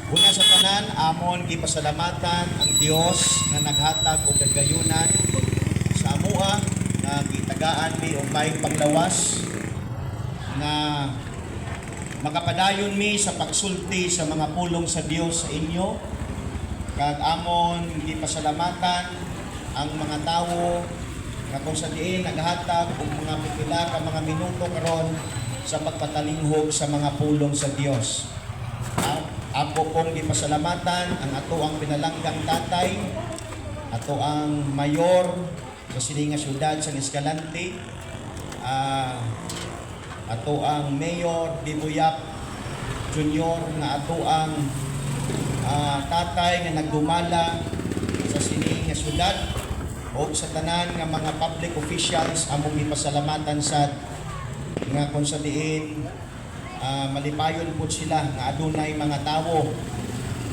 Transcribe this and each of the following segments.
Una sa tanan, amon gipasalamatan ang Dios nga naghatag og kagayunan sa amua nga gitagaan mi og maayong panglawas nga makapadayon mi sa pagsulti sa mga pulong sa Dios sa inyo. Kag amon gipasalamatan ang mga tawo nga kung sa diin naghatag og mga pipila ka mga minuto karon sa pagpatalinghog sa mga pulong sa Dios. Ako pong gipasalamatan ang ato ang pinalanggang tatay, ato ang mayor sa sininga syudad sa Escalante, ato ang Mayor Bibuyap Junior nga ato ang tatay nga nagdumala sa sininga syudad o sa tanan nga mga public officials among gipasalamatan sa nga kung sa diin malipayon po sila nga adunay mga tawo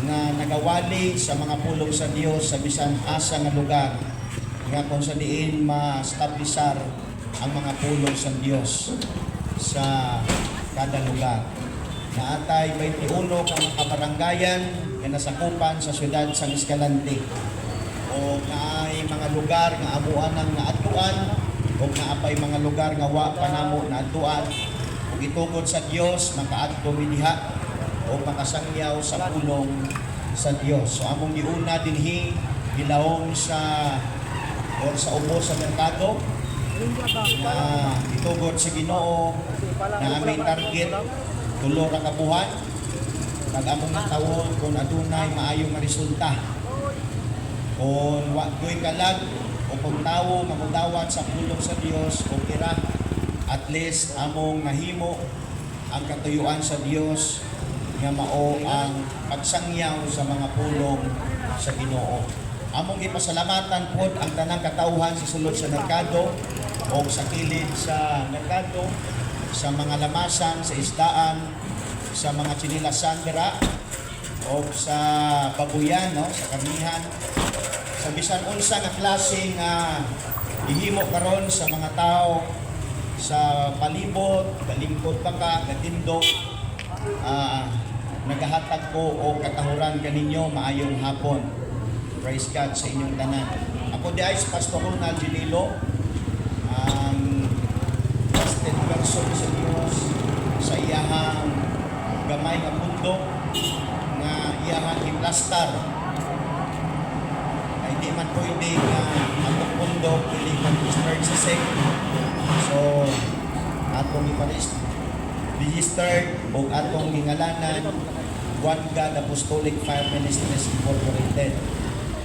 nga nagawali sa mga pulong sa Dios sa bisan asa nga lugar nga kung sa diin ma-establisar ang mga pulong sa Dios sa kada lugar. Naatay 21 kang kabarangayan nga nasakupan sa syudad sa Escalante o naay mga lugar nga amuan ang naatuan o naapay mga lugar nga wa panamo naatuan ug itugod sa Dios makaadto mi diha o makasangyaw sa pulong sa Dios. So among giuna dinhi gilawom sa ubo sa merkado na itugod sa Ginoo na aming target tulo ra ka buwan kag among natawon kung adunay maayong resulta. Kung wa ko'y kalag o kung tawo mamudawat sa pulong sa Dios o kira at least among nahimo ang katuyuan sa Dios nga mao ang pagsangyaw sa mga pulong sa Ginoo. Among gipasalamatan pod ang tanang katawhan sa sulod sa merkado o sa kilid sa merkado, sa mga lamasan, sa isdaan, sa mga chinilasan dira o sa babuyan, no, sa karnihan, sa bisan unsa nga klase nga ihimo karon sa mga tao sa palibot, kalingkod pa ka, katindog, nagahatag ko o katahuran kaninyo maayong hapon. Praise God sa inyong tanan. Ako di ay si Pastor Ronald Ginilo, ang trusted person sa Dios sa iyahang gamay nga mundo nga iyahang implastar. Ay di man pwede nga atong mundo, pwede man registered. So, atong registered o atong gingalanan One God Apostolic Fire Ministries Incorporated.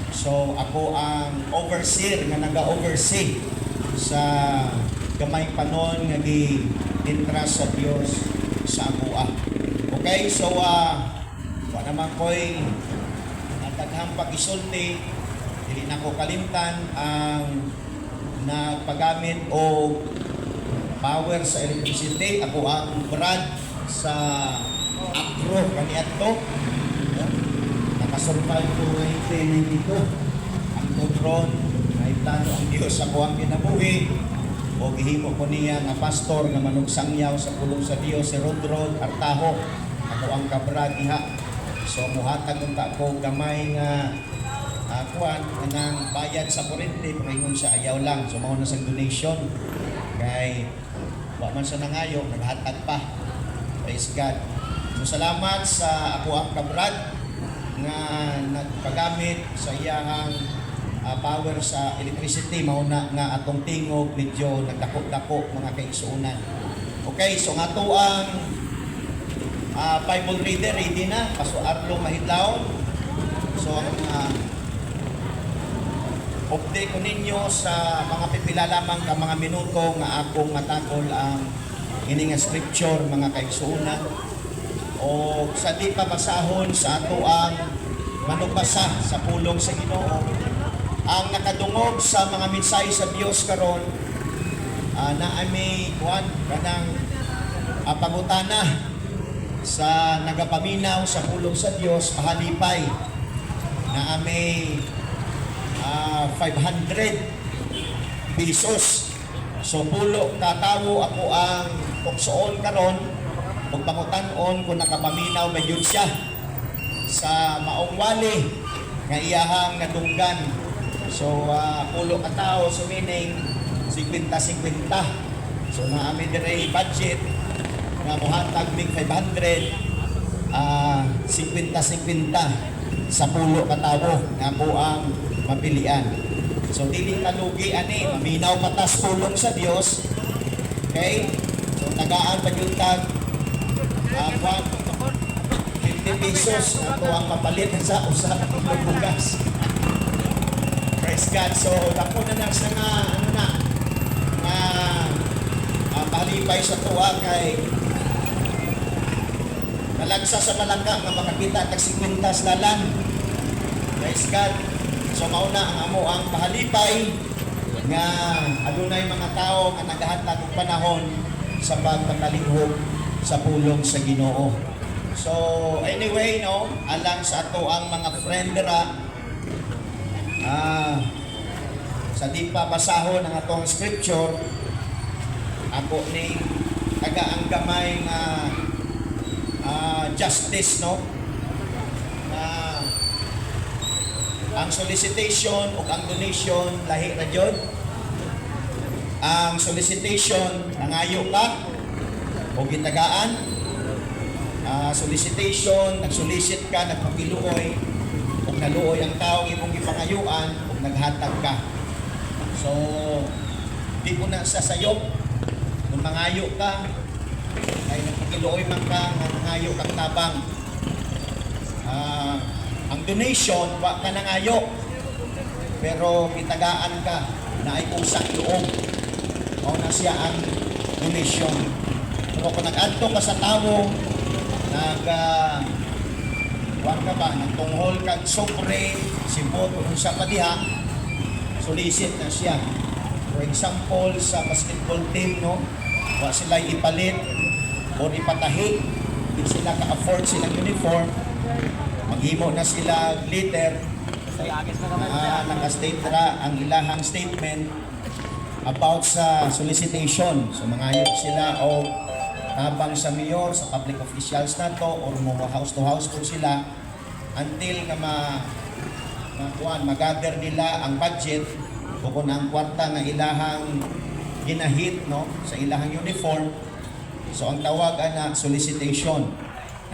So, ako ang overseer nga naga-oversee sa gamay panon nga gi-entrust sa Dios sa amua. Okay, so wa naman ko'y nataghang pag-isulti, dili na ko kalimtan ang nagpagamit o power sa electricity. Ako ang brad sa Acro kaniadto. Nakasurvive ko ngayon training dito. Ang tudron, may plano ang Diyos ako ang kinabuhi. O gihimo ko niya nga pastor nga manugsangyaw sa pulong sa Diyos si Rodrod Artaho. Ako ang kabrad diha. So muhatag unta ko gamay nga kuan nang bayad sa kurente paingon sa ayaw lang, so mao na sa donation kay wa man sa nangayo naghatag pa. Praise God. So salamat sa ako ang kabrad nga nagpagamit sa iyahang power sa electricity. Mao na nga atong tingog medyo nagdako-dako mga kaigsuonan. Okay, so nga to ang Bible reader ready na Pastor Arlo Mahidlaw. So ang update ko ninyo sa mga pipila lamang ka mga minuto nga akong matakol ang ining scripture mga kaigsuonan o sa di pa basahon sa ato ang manugbasa sa pulong sa Ginoo ang nakadungog sa mga mensahe sa Dios karon na may kuan kanang pangutana sa nagapaminaw sa pulong sa Dios pahalipay na may 500 pesos. So pulo katawo ako ang tuksoon karon ug pangutan-on kung nakapaminaw ba yun siya sa maong wali nga iyahang nadunggan. So pulo ka tao, so meaning 50-50. So naami dire budget nga mohatag mig 500, 50-50 sa pulo ka tao nga po ang mapilian. So dili kalugi ani, maminaw patas pulong sa Dios. Okay? So tagaan pa yung tag 50 pesos na to ang mapalit sa usa ka kilong bugas. Praise God. So dako na lang sa nga ano na palipay sa tuwa kay nalagsa sa malangka nga makakita tag 50 lalan. Praise God. So mauna ang amo ang pahalipay nga adunay mga tao nga nagahatag og panahon sa pagpakalinghog sa pulong sa Ginoo. So anyway, no, alang sa ato ang mga friend dira, sa di pa basahon ang atong scripture, ako ni taga ang gamay nga justice, no, na ang solicitation o ang donation lahi na jud. Ang solicitation nangayo ka o gitagaan. Solicitation, nagsolicit ka, nagpapiluoy, o naluoy ang tao imong gipangayuan, o naghatag ka. So, di ko na sasayop. Kung mangayo ka, ay nagpapiluoy man ka, nangayo kang tabang. Ang donation, wa ka nangayo. Pero kitagaan ka na ay usang loob. O na siya ang donation. Pero kung nag-adto ka sa tao, wan ka ba, nagtunghol kag sobre, sipot, kung sa padiha, solicit na siya. For example, sa basketball team, no, wa sila ipalit o ipatahi, hindi sila ka-afford silang uniform, maghimo na sila glitter, naka-state ra ang ilahang statement about sa solicitation. So mangayok sila o tabang sa mayor, sa public officials na to, or mga house to house po sila until nga mag-gather nila ang budget o kung ang kwarta nga ilahang ginahit, no, sa ilahang uniform. So ang tawag na solicitation,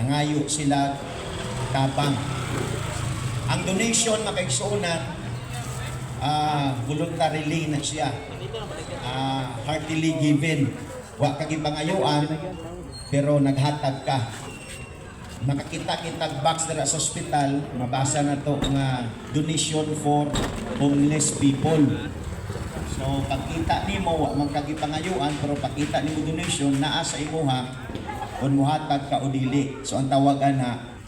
nangayo sila tabang. Ang donation makaigsuunan, voluntarily na siya, heartily given. Wa kag ipangayuan pero naghatag ka. Nakakita-kitag box dira sa ospital, mabasa na to nga donation for homeless people. So pagkita nimo wa man kag ipangayuan pero pagkita nimo donation naa sa imuha kun mohatag ka o dili. So ang tawagan na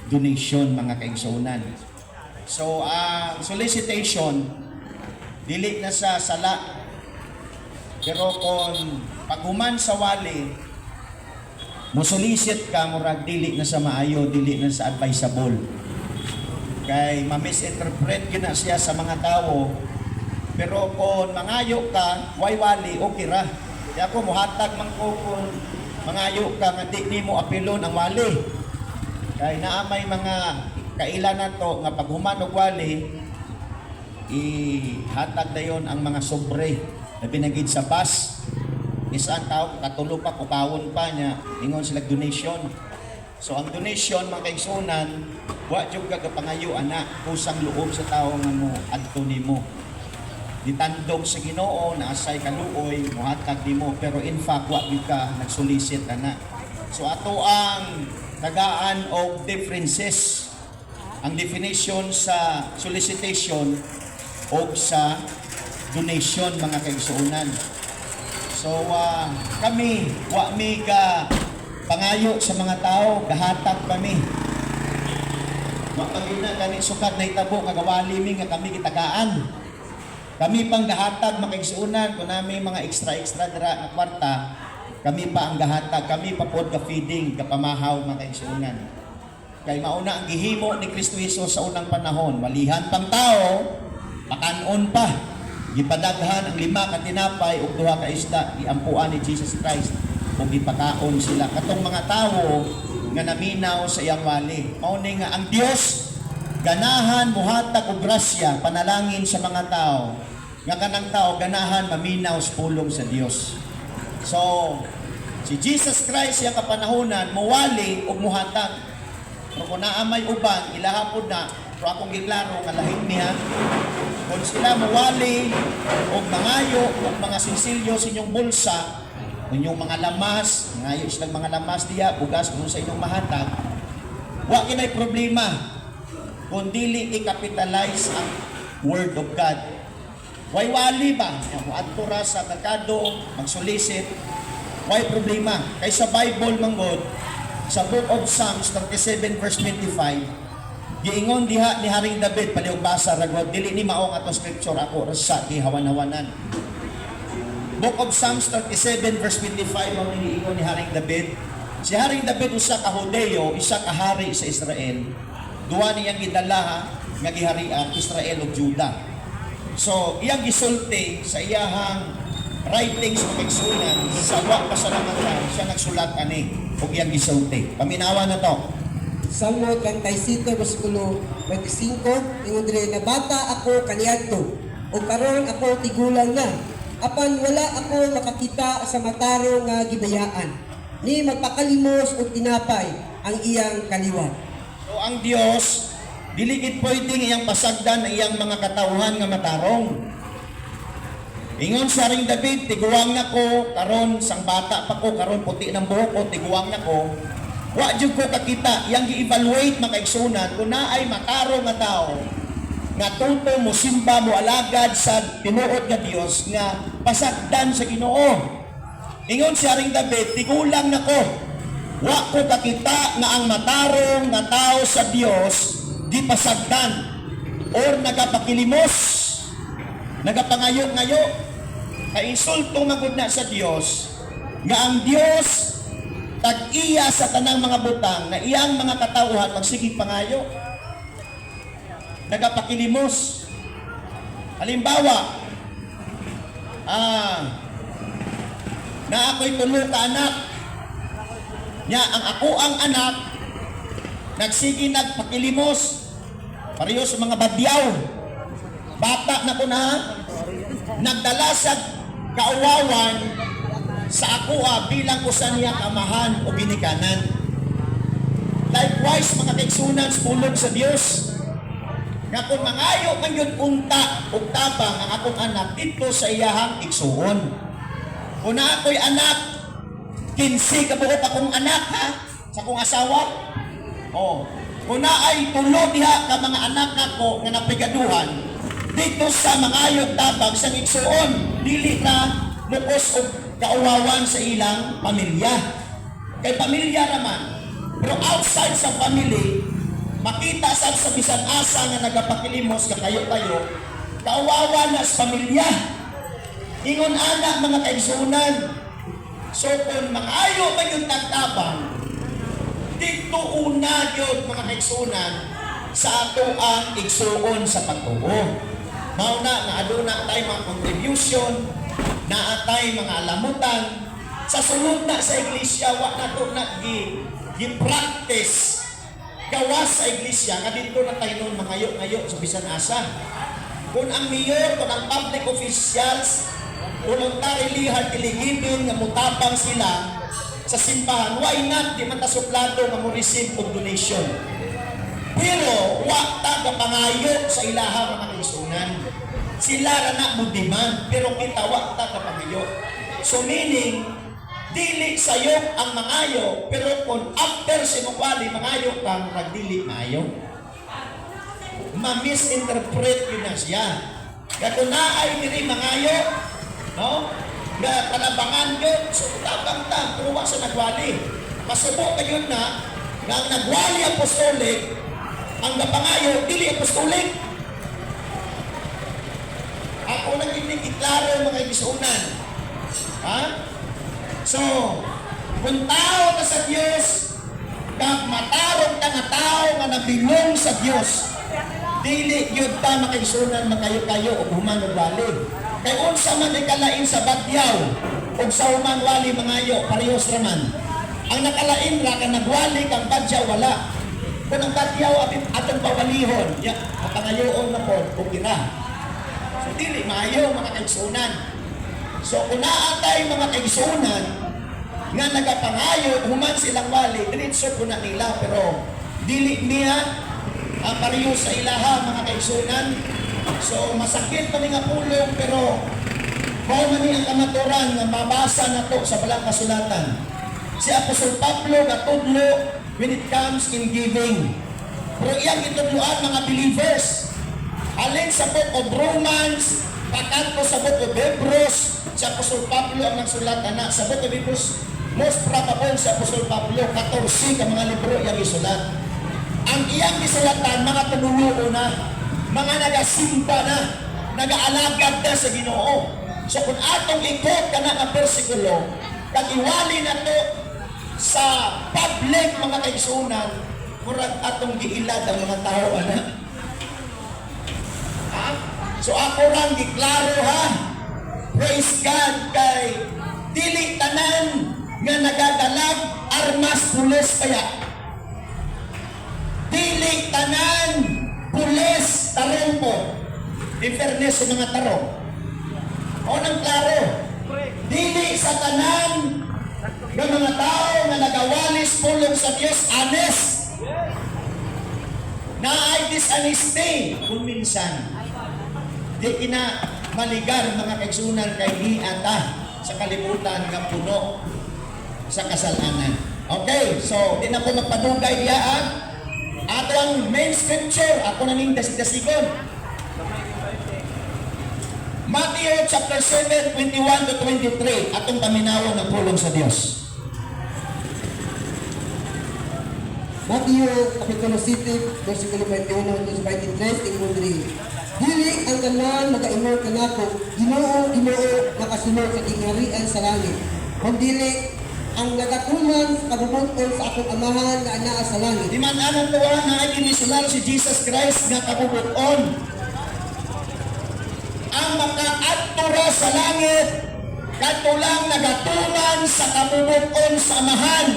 donation mga kaigsuonan. So ang solicitation dili na sa sala. Pero kung paghuman sa wali, mosolicit ka, murag dili na sa maayo, dili na sa advisable. Kay ma-misinterpret yun na siya sa mga tao. Pero kung mangayo ka, way wali, okay ra. Kaya ako, muhatag man ko kung mangayo ka, nga di mo apilon ang wali. Kay naamay mga kailan na to, nga paghuman og wali, ihatag na yun ang mga sobre na binagid sa bus. Isang tao, katulo pa, kupawon pa niya, ingon sila donation. So ang donation, mga kaigsunan, wa jud ka kapangayo ana, kusang loob sa tao nga mo adto nimo. Ditandog sa Ginoo na asay kaluoy, muhatag nimo, pero in fact wa gyud ka nagsolicit ana. So ato ang tagaan of differences. Ang definition sa solicitation o sa donation, mga kaigsuonan. So kami, wa mi ka pangayo sa mga tao, gahatag kami. Wa kami na kani sukat na itabo nga gawali mi nga kami kitagaan. Kami pang gahatag, mga kaigsuonan, kung nami mga extra dira nga kwarta, kami pa ang gahatag, kami pa pod ka feeding, kapamahaw, mga kaigsuonan. Kay mauna ang gihimo ni Kristo Jesus sa unang panahon, walihan pang tao, makanon pa. Gipadaghan ang 5 ka tinapay ug 2 ka isda, iampuan ni Jesus Christ ug gipakaon sila. Katong mga tawo nga naminaw sa iyang wali. Mao ni nga ang Dios ganahan muhatag og grasya panalangin sa mga tao. Nga kanang tao ganahan maminaw sa pulong sa Dios. So, si Jesus Christ siya kapanahonan muwali og muhatag. Pero kung naamay uban ilahapon na, pero akong giklaro nga lahing niya. Kung sila muwali og mangayo og mga sinsilyo sa inyong bulsa, inyong mga lamas, ngayon silang mga lamas diya, bugas kung sa inyong mahatag, wa kinay problema kung dili i-capitalize ang Word of God. Why wali ba? Kung adtura sa merkado, mag-solicit, why problema? Kay sa Bible manggod, sa Book of Psalms 37 verse 25, giingon diha ni Haring David, paliog basa ragod, dili ni maong atong scripture ako rasa gihawan-hawanan. Book of Psalms 37 verse 25 ang iniingon ni Haring David. Si Haring David usa ka Hudeo, isa ka hari sa Israel. Duwa niyang gidala nga giharian Israel ug Juda. So iyang gisulti sa iyahang writings o pagsulat sa wa pasalamatan siya nagsulat ani ug iyang gisulti. Paminawa na to. Salmo 37 bersikulo 25 ingon diri na bata ako kaniadto ug karon ako tigulang na. Apan wala ako makakita sa mataro nga gibayaan. Ni magpakalimos og tinapay ang iyang kaliwat. So ang Dios dili gid pwedeng iyang pasagdan ang iyang mga katawhan nga matarong. Ingon sa Haring David, tiguang na ko karon sang bata pa ko karon puti ng buhok ko tiguang na ko. Wa jud ko kakita iyang gi-evaluate makaigsunan kung naay matarong nga tao nga tuto mo simba mo alagad sa tinuod nga Dios nga pasagdan sa Ginoo. Ingon si Haring David, tigulang na ko. Wa ko kakita nga ang matarong nga tao sa Dios di pasagdan or nagapakilimos, nagapangayo-ngayo, kainsulto magud na sa Dios nga ang Dios tag-iya sa tanang mga butang na iyang mga katawhan magsige pangayo, nagapakilimos. Halimbawa, na ako'y tulo ka anak, nya ang ako ang anak nagsige nagpakilimos pareho sa mga badyaw, bata na ko na nagdala sa kauwawan sa ako bilang usa niya kamahan o ginikanan. Likewise mga kaigsunan sa pulong sa Dios nga kung mangayo man yun unta o tabang ang akong anak dito sa iyahang igsuon. Kung na ako'y anak 15 kabuot akong anak ha sa akong asawa. Oh, kung na ay tulo diha ka mga anak nako nga napigaduhan dito sa mangayog tabang sa igsuon, dili na lukos og kauwawan sa ilang pamilya. Kay pamilya naman, pero outside sa family, makita sa bisan asa nga nagapakilimos ka kayo-kayo, kauwawan na sa pamilya. Ingon anak mga kaigsunan. So kung mangayo man yung tagtabang, dito una yun mga kaigsunan sa ato ang igsuon sa pagtuo. Mauna na aduna tayo mga contribution, na atay mga alamutan, sa sunod na sa iglesia, wa na ito gi-practice gawas sa iglesia, nga dito na tayo nun mangayo-ngayo sa bisan asa. Kung ang mayor, kung ang public officials, voluntarily heartily nga mutabang sila sa simbahan, why not? Di man ta suplado nga mo receive og donation. Pero wa ta kapangayo sa ilaha mga kaigsunan. Sila ra na mo demand, pero kita wa ta kapangayo. So meaning, dili sayop ang mangayo, pero kung after sinukwali mangayo kang nagdili maayo. Ma-misinterpret yun na siya. Kaya naay diri mangayo, no? Na panabangan yun, so tabang ta, pero wa sa nagwali. Masubo kayo na, ang nagwali apostolik, ang napangayo, dili apostolik. Ako nang iklaro mga ibisunan. Ha? So, kung tao ka sa Diyos, kag matarong ka nga tao nga nabilong sa Diyos, dili yun ta makaisunan makayo-kayo o human o wali. Kaya unsa man ikalain sa batyaw o sa human wali mangayo, parehos raman. Ang nakalain ra ka nagwali kang badya wala. Kung ang badyaw atong pawalihon, ya, mapangayoon na po, okay na. So dili maayo mga kaigsunan. So kung naatay mga kaigsunan nga nagapangayo, human silang wali, diretso po na nila, pero dili niya pareho sa ilaha mga kaigsunan. So masakit pa nga pulong, pero mao man ni ang kamaturan nga mabasa na to sa balang kasulatan. Si Apostol Pablo natudlo when it comes in giving. Pero iyang itudloan mga believers. Alin sa book of Romans, pakanto sa book of Hebrews, si Apostol Pablo ang nagsulat na. Sa book of Hebrews, most probable si Apostol Pablo, 14 ka mga libro iyang isulat. Ang iyang isulatan, mga panunuo na, mga nagasimba na, nagaalagad na sa Ginoo. So kung atong ikot ka na ang persikulo, kag-iwali na to sa public mga kaigsunan, murag atong giilad ang mga tao, ana. Ha? So ako rang giklaro ha, praise God, kay dili tanan nga nagadalag armas pulis kaya. Dili tanan pulis tarong po. In fairness sa mga tarong. O nang klaro, dili sa tanan ng mga tao na nagawalis pulong sa Diyos, honest. Na ay dishonesty kung minsan. Di kina maligar mga kaigsunan kay hiata sa kalibutan nga puno sa kasalanan. Okay, so di na ko magpadugay diya ato ang main scripture, ako na ning dasigon. Matthew chapter 7, 21 to 23, atong paminaw ng pulong sa Diyos. Matthew Kapitulo 7, versikulo 21 to 23, tingkod diri. Dili ang tanan magaingon kanako, Ginoo, Ginoo, nakasunod sa kingharian sa langit. Kung dili ang nagatuman sa kabubuton sa akong amahan nga anaa sa langit. Di man anong tuwa na ay inisulal si Jesus Christ nga kabubuton. Ang makaadtura sa langit, katulang nagatuman sa kabubuton sa amahan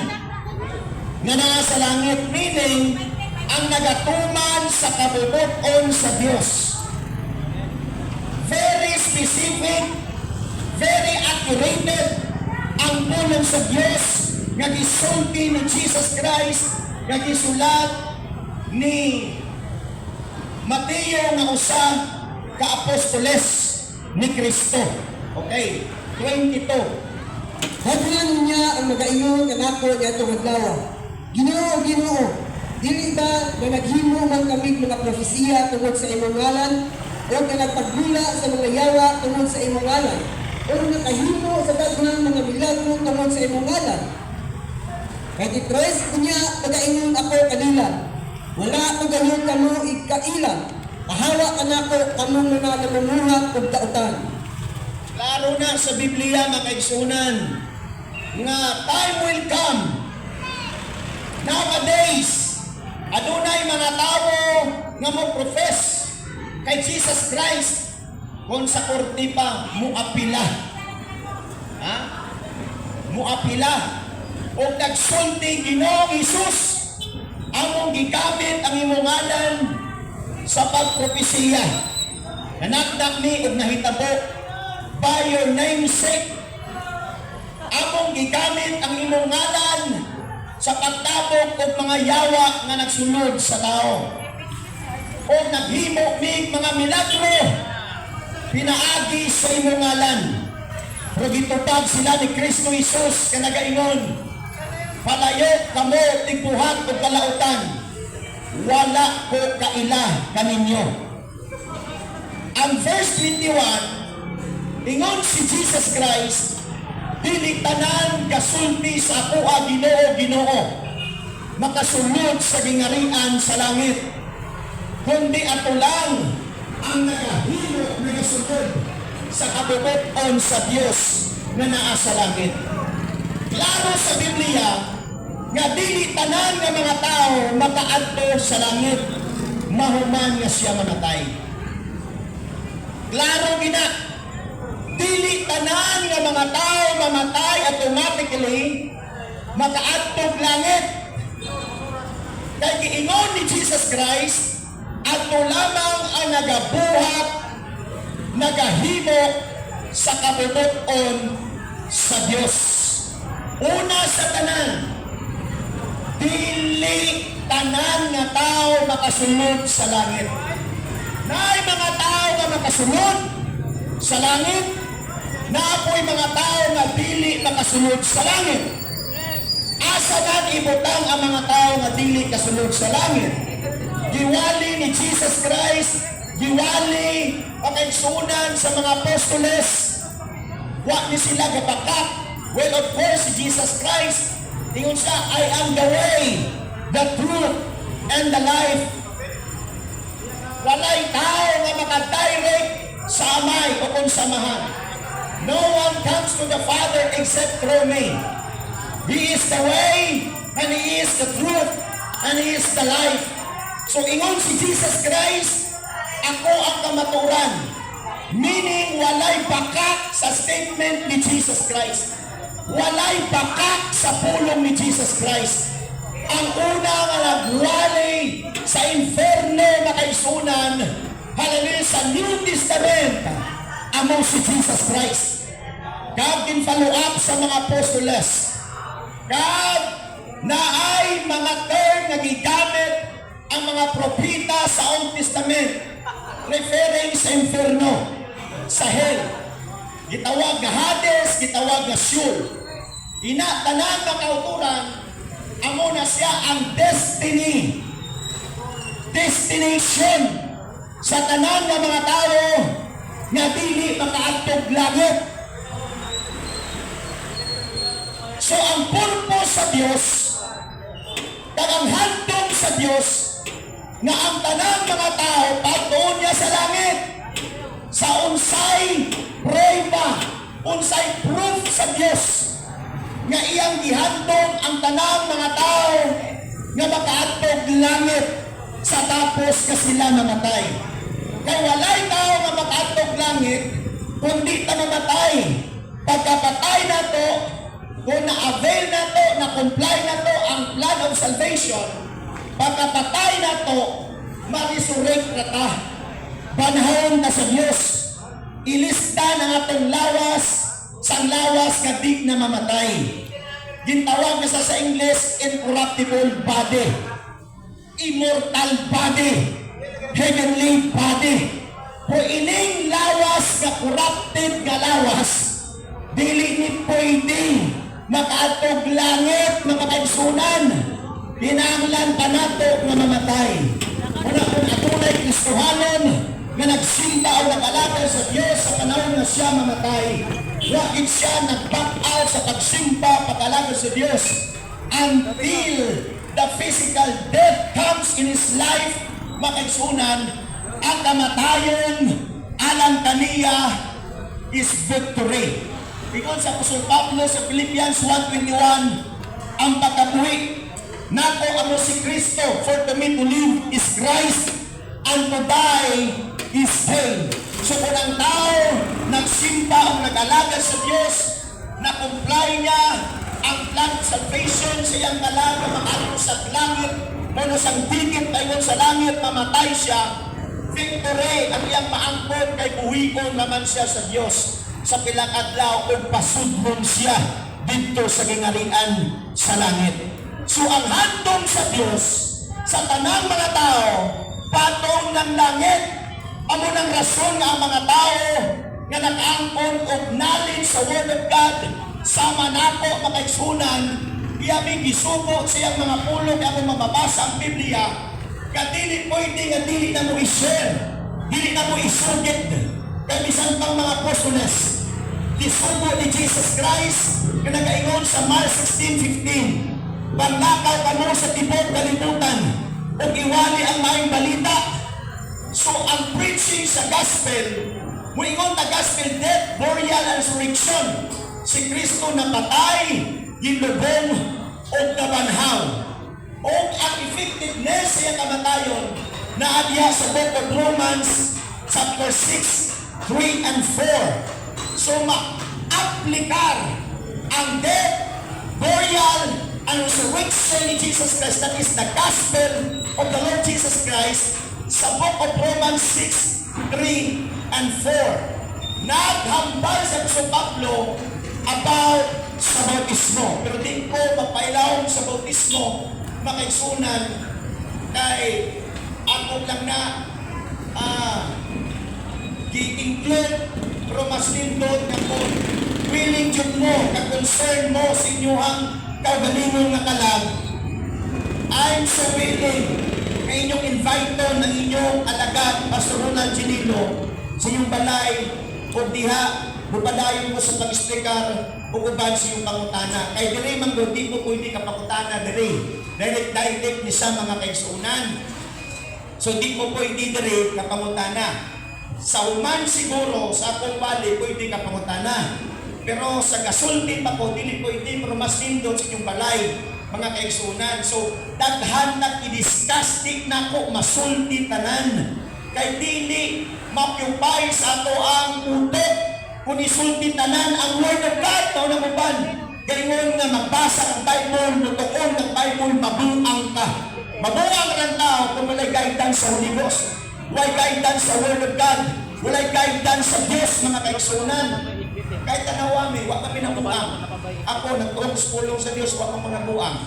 nga naa sa langit, meaning ang nagatuman sa kabubuton sa Diyos. Very specific, very accurate ang pulong sa Diyos nga gisulti ni Jesus Christ nga gisulat ni Mateo nga usa ka apostoles ni Kristo. Okay, 22. Hadlan niya ang magaingon kanako niadtong adlaw. Ginoo, Ginoo, dili ba na naghimo man kami mga propesiya tungod sa imong ngalan o na nagpagbula sa mga yawa tungod sa imong ngalan o nakahimo sa daghang mga milagro tungod sa imong ngalan? Kay Christ niya magaingon ako kanila, wala ko ganyan kamo ikailan, pahawa kanako kamo nga namumuhat ug dautan. Klaro na sa Biblia mga kaigsunan nga time will come. Nowadays, adunay mga tao nga mo profess kay Jesus Christ kung sa korte pa muapila. Ha? Muapila. O nagsulti Ginoong Hesus among gigamit ang imong ngalan sa pagpropesiya. Nanakdak ni ug nahitabo by your namesake. Among gigamit ang imong ngalan sa pagtabog og mga yawa nga nagsunod sa tao. O naghimo mig mga milagro pinaagi sa imong ngalan. Pero gitupag sila ni Kristo Jesus nga nagaingon, palayo kamo tigbuhat ug kalautan, wala ko kaila kaninyo. Ang verse 21, ingon si Jesus Christ, dili tanan kasulti sa ako Ginoo, Ginoo, makasulod sa gingarian sa langit, kundi ato lang ang nagahimo, nagasulod sa kabubuton sa Diyos na naa sa langit. Klaro sa Biblia nga dili tanan nga mga tao makaadto sa langit mahuman nga siya mamatay. Klaro gina, dili tanan nga mga tao mamatay automatically makaadtog langit. Kay giingon ni Jesus Christ, ato lamang ang nagabuhat, nagahimo sa kabubuton sa Dios. Una sa tanan, dili tanan nga tao makasulod sa langit. Naay mga tao nga makasulod sa langit, naapoy mga tao nga dili makasulod sa langit. Asa na ibutang ang mga tao nga dili kasulod sa langit? Giwali ni Jesus Christ, giwali pakaigsunan sa mga apostoles, wa ni sila gapakak. Well, of course, si Jesus Christ, ingon siya, I am the way, the truth, and the life. Walay tao nga makadirect sa amay o kung samahan. No one comes to the Father except through me. He is the way, and He is the truth, and He is the life. So ingon si Jesus Christ, ako ang kamaturan. Meaning, walay bakak sa statement ni Jesus Christ. Walay bakak sa pulong ni Jesus Christ. Ang una nga nagwali sa inferno na kaisunan, hallelujah, sa New Testament, amo si Jesus Christ. Kag follow up sa mga apostoles. Kag naay mga term na gigamit ang mga propita sa Old Testament referring sa inferno, sa hell. Gitawag nga Hades, gitawag nga Sheol. Ina tanan nga kauturan, amo na siya ang destiny, destination sa tanan nga mga tao nga dili makaadtog langit. So ang purpose sa Dios, kag ang handog sa Dios, nga ang tanan mga tao pagtuon niya sa langit, sa unsay prueba, unsay proof sa Dios, nga iyang gihandog ang tanang mga tao nga makaadtog langit sa tapos nga sila mamatay. Kay walay tao nga makaadtog langit kundi ta mamatay. Pagkapatay na to, kung na-avail na to, na-comply na to ang plan of salvation, pagkapatay na to, ma-resurrect na ta. Banahon na sa Diyos. Ilista ng atong lawas sang lawas nga di na mamatay. Gintawag na sa English, incorruptible body, immortal body, heavenly body. Kung ining lawas nga corrupted nga lawas, dili ni pwede makaatog langit, makapagsunan. Hinanglan pa nato nga mamatay. Kung atunay Kristohanon nga nagsimba o nagalagay sa Diyos sa panahon na siya mamatay, wakit siya nag-back out sa pagsimba, pag-alaga sa Diyos until the physical death comes in his life. Makaigsunan, ang kamatayon alang kaniya is victory. Because sa Apostol Pablo sa Philippians 1:21, ang pagkabuhi nato amo si Kristo, for to me to live is Christ, and to die is gain. So kung ang tao nagsimba o nag-alaga sa Diyos, na-comply niya ang plan of salvation sa iyang dalaga, makaano sa langit, kung sang tigit tayo sa langit, mamatay siya, victory ang iyang maangkot kay buhikon naman siya sa Diyos. Sa pilang adlaw kung pasudlon siya dito sa gingalian sa langit. So ang handong sa Diyos sa tanang mga tao patong ng langit, amo ng rason nga ang mga tao nga nag-angkon og knowledge sa Word of God sama nako makaigsunan, iyaming gisubo siyang mga pulong nga mababasa ang Biblia, kadili pwede nga dili na mo i-share, dili na mo isugit. Kaya bisan pang mga apostoles, gisubo ni Jesus Christ nga nagaingon sa Mark 16:15, panlakaw ka mo sa tibok kalibutan o iwali ang maayong balita. So ang preaching sa gospel, muingon na gospel, death, burial, and resurrection. Si Kristo napatay, ginlubong, o nabanhaw. O ang effectiveness sa iyang kamatayon na adya sa book of Romans chapter 6, 3 and 4. So ma-aplikar ang death, burial, and resurrection ni Jesus Christ, that is the gospel of the Lord Jesus Christ, sa book of Romans 6, 3, and 4. Naghambal sa Apostol Pablo about sa bautismo. Pero di ko magpailaw sa bautismo, makaigsunan, kay ako lang na gi-include pero mas lindot na po willing jud mo, ka-concern mo sa inyong kaugalingon nga kalag. I'm so willing na inyong invite ng inyong alagad, Pastor Ronald Chinilo, sa inyong balay o diha, bupadayon mo sa pag-explicar o uban sa iyong pangutana. Kay dire man do, di mo pwede ka pangutana dire. Direct ni sa mga kaigsunan. So di mo pwede dire ka pangutana. Sa human siguro, sa akong bali, pwede ka pangutana. Pero sa gasulti pa ko, dili pwede, pero mas lindot sa inyong balay, mga kaigsunan. So, daghan na i-discuss, di na ko masulti tanan. Kay dili, mapiupay sa ato ang utok, kung isulti tanan ang Word of God, tao na mo ban. Galingon nga magbasa ng Bible, nutukon ng Bible, mabuang ka. Mabuang lang tao kung walay guidance sa Holy Ghost. Walay guidance sa Word of God. Walay guidance sa Diyos, mga kaigsunan. Kahit tanawami, wak kami nabuang. Ako, nagtuong sa pulong sa Diyos, wak kami nabuang.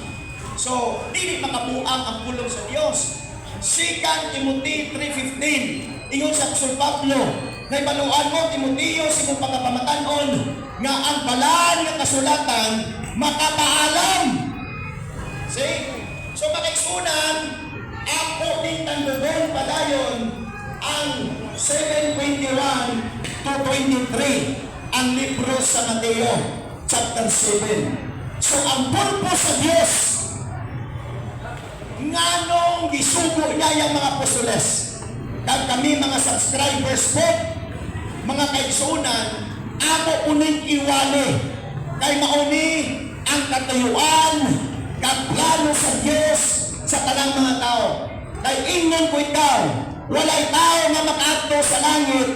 So, hindi makabuang ang pulong sa Diyos. 2 Timothy 3:15, ingon sa Apostol Pablo, na ibaluan mo, Timoteo, sa mong pagkapamatanon, nga ang balaan ng kasulatan, makapaalam. See? So, makaigsunan, ako din tandugon padayon ang 7:21 to 23. Ang libro sa Mateo, chapter 7. So, ang purpose sa Diyos, nganong gisugo niya yung mga apostoles. Kag kami mga subscribers po, mga kaigsunan, ako uning iwali. Kay mauni ang katayuan, kag plano sa Diyos sa tanang mga tao. Kay ingon ko ikaw, walay tao na makaadto sa langit,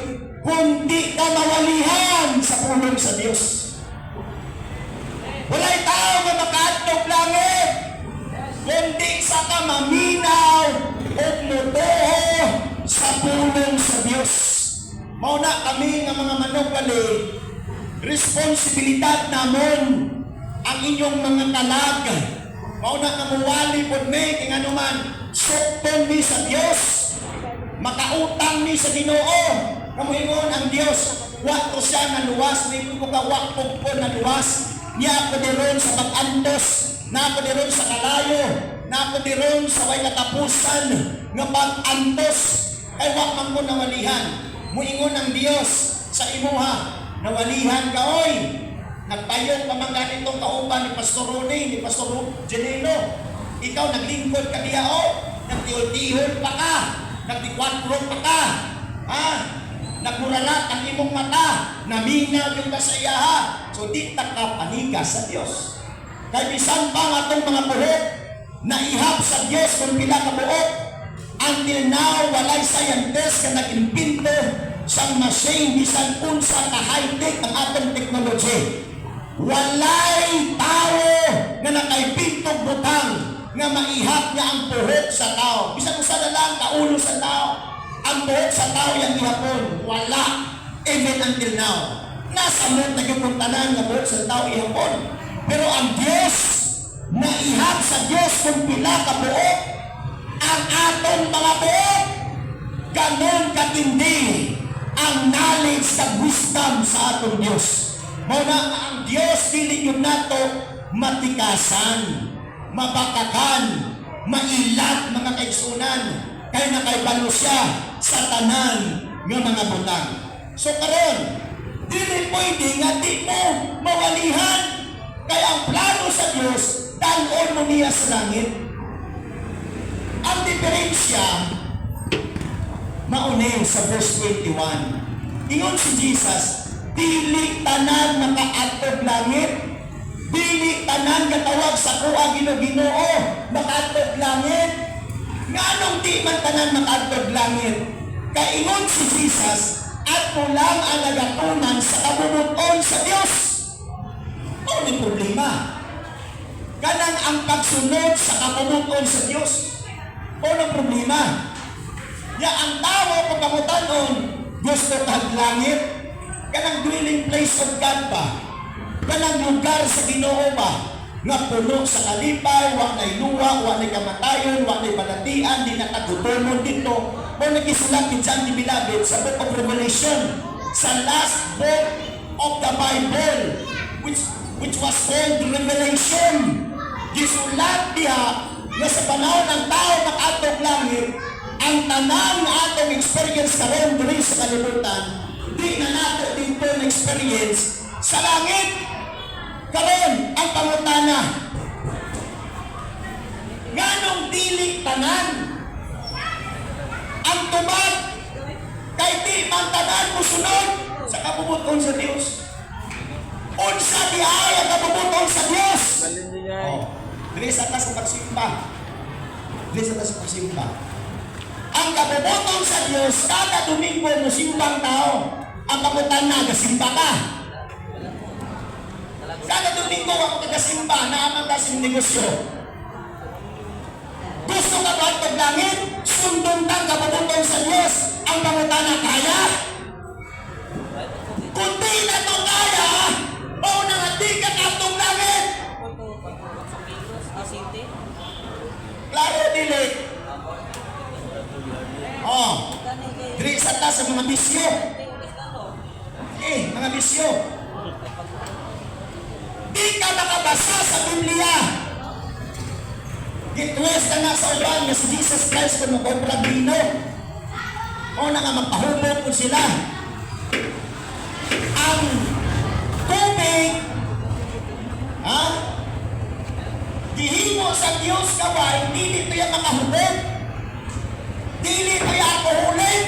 kundi ka mawalihan sa pulong sa Diyos. Walay tao nga makaadtog langit, kundi sa ka maminaw o mutuho sa pulong sa Diyos. Mauna kami nga mga manukali, responsibilidad namon ang inyong mga kalag. Mauna nga muwali po may kung ano man, sukton mi sa Diyos, makautang mi sa Ginoo. Kamuhingon ang Diyos, wak ko siya na luwas, may kukawak po na luwas, niya ako diron sa pag-antos, na ako diron sa kalayo, na ako diron sa way katapusan, nga pag-antos, ay wak man ko nawalihan. Muingon ang Diyos sa imuha, nawalihan ka, oy, nagpayong pa man ganitong kauban ni Pastor Ronnie, ni Pastor Janelo, ikaw naglingkod ka niya, nagtihol-tihol pa ka, nagtikwatro pa ka, nagmuralat ang imong mata, naminaw yung kasayaha. So di ta ka paniga sa Diyos. Kaya bisan pa nga itong mga buhok na ihap sa Diyos kung pila ka buhok, until now walay scientist ka nag-impinto sang machine bisan unsa ka high-tech ang atong technology. Walay tao na nakaipintog butang nga maihap niya ang buhok sa tao. Bisan unsa na lang kaulo sa tao. Ang buhok sa tao yung ihapon, wala. Even until now. Nasa mo nagpupuntanan ng buhok sa tao ihapon. Pero ang Diyos, na ihap sa Diyos kung pila ka buhok, ang atong mga buhok, ganon katindi ang knowledge sa wisdom sa atong Diyos. Muna ang Diyos, dili yun nato matikasan, mabakakan, mailat mga kaigsunan, kaya nakaibalo siya sa tanan ng mga butang. So karon, dili pwede nga di mo mawalihan, kaya ang plano sa Diyos, danon mo niya sa langit. Ang diferensya, maunin sa verse 21. Ingon si Jesus, dili tanan makaadtog langit, dili tanan katawag sa kuha Ginoo makaadtog langit. Nganong di man tanan makaadtog langit? Kay ingon si Jesus, ato lang ang nagatuman sa kabubuton sa Dios. Ano ni problema? Kanang ang pagsunod sa kapamuton sa Dios. O ng problema. Ya ang tao kapamutanon gusto kag langit. Kanang dwelling place of God ba? Kanang lugar sa Ginoo ba? Nga puno sa kalipay, wa na'y luwa, wa na'y kamatayon, wa na'y balatian, di nakagutomon dito. O nagisulat ni John the Beloved sa Book of Revelation, sa last book of the Bible, which was called Revelation. Gisulat diha nga sa panahon ng tao makatong langit, ang tanan nga atong experience karon diri sa kalibutan, di na nato dito na experience sa langit. Karon ang pangutana, nganong dili tanan ang tubag kay di man tanan musunod sa kabubuton sa Dios? Unsa di ay ang kabubuton sa Dios? Dili sa ta sa pagsimba. Dili sa ta sa pagsimba. Ang kabubuton sa Dios kada Domingo mo simbang tao. Ang pangutana gasimba ka. Kada Domingo ako kagasimba, naaman ka sa negosyo. Gusto ka ba ito langit? Sundon kang kapabuton sa Diyos. Ang pangutana kaya? Kung di na ito kaya, o nangati ka katong langit. Klaro dili. Dili sa ta sa mga bisyo. Mga bisyo. Di ka nakabasa sa Biblia. Gitwes ka na sa uban nga si Jesus Christ kung mag-obra bino. O na nga magpahubog po sila. Ang tubig, gihimo sa Diyos kaway, dili tayo makahubog. Dili tayo ako huling.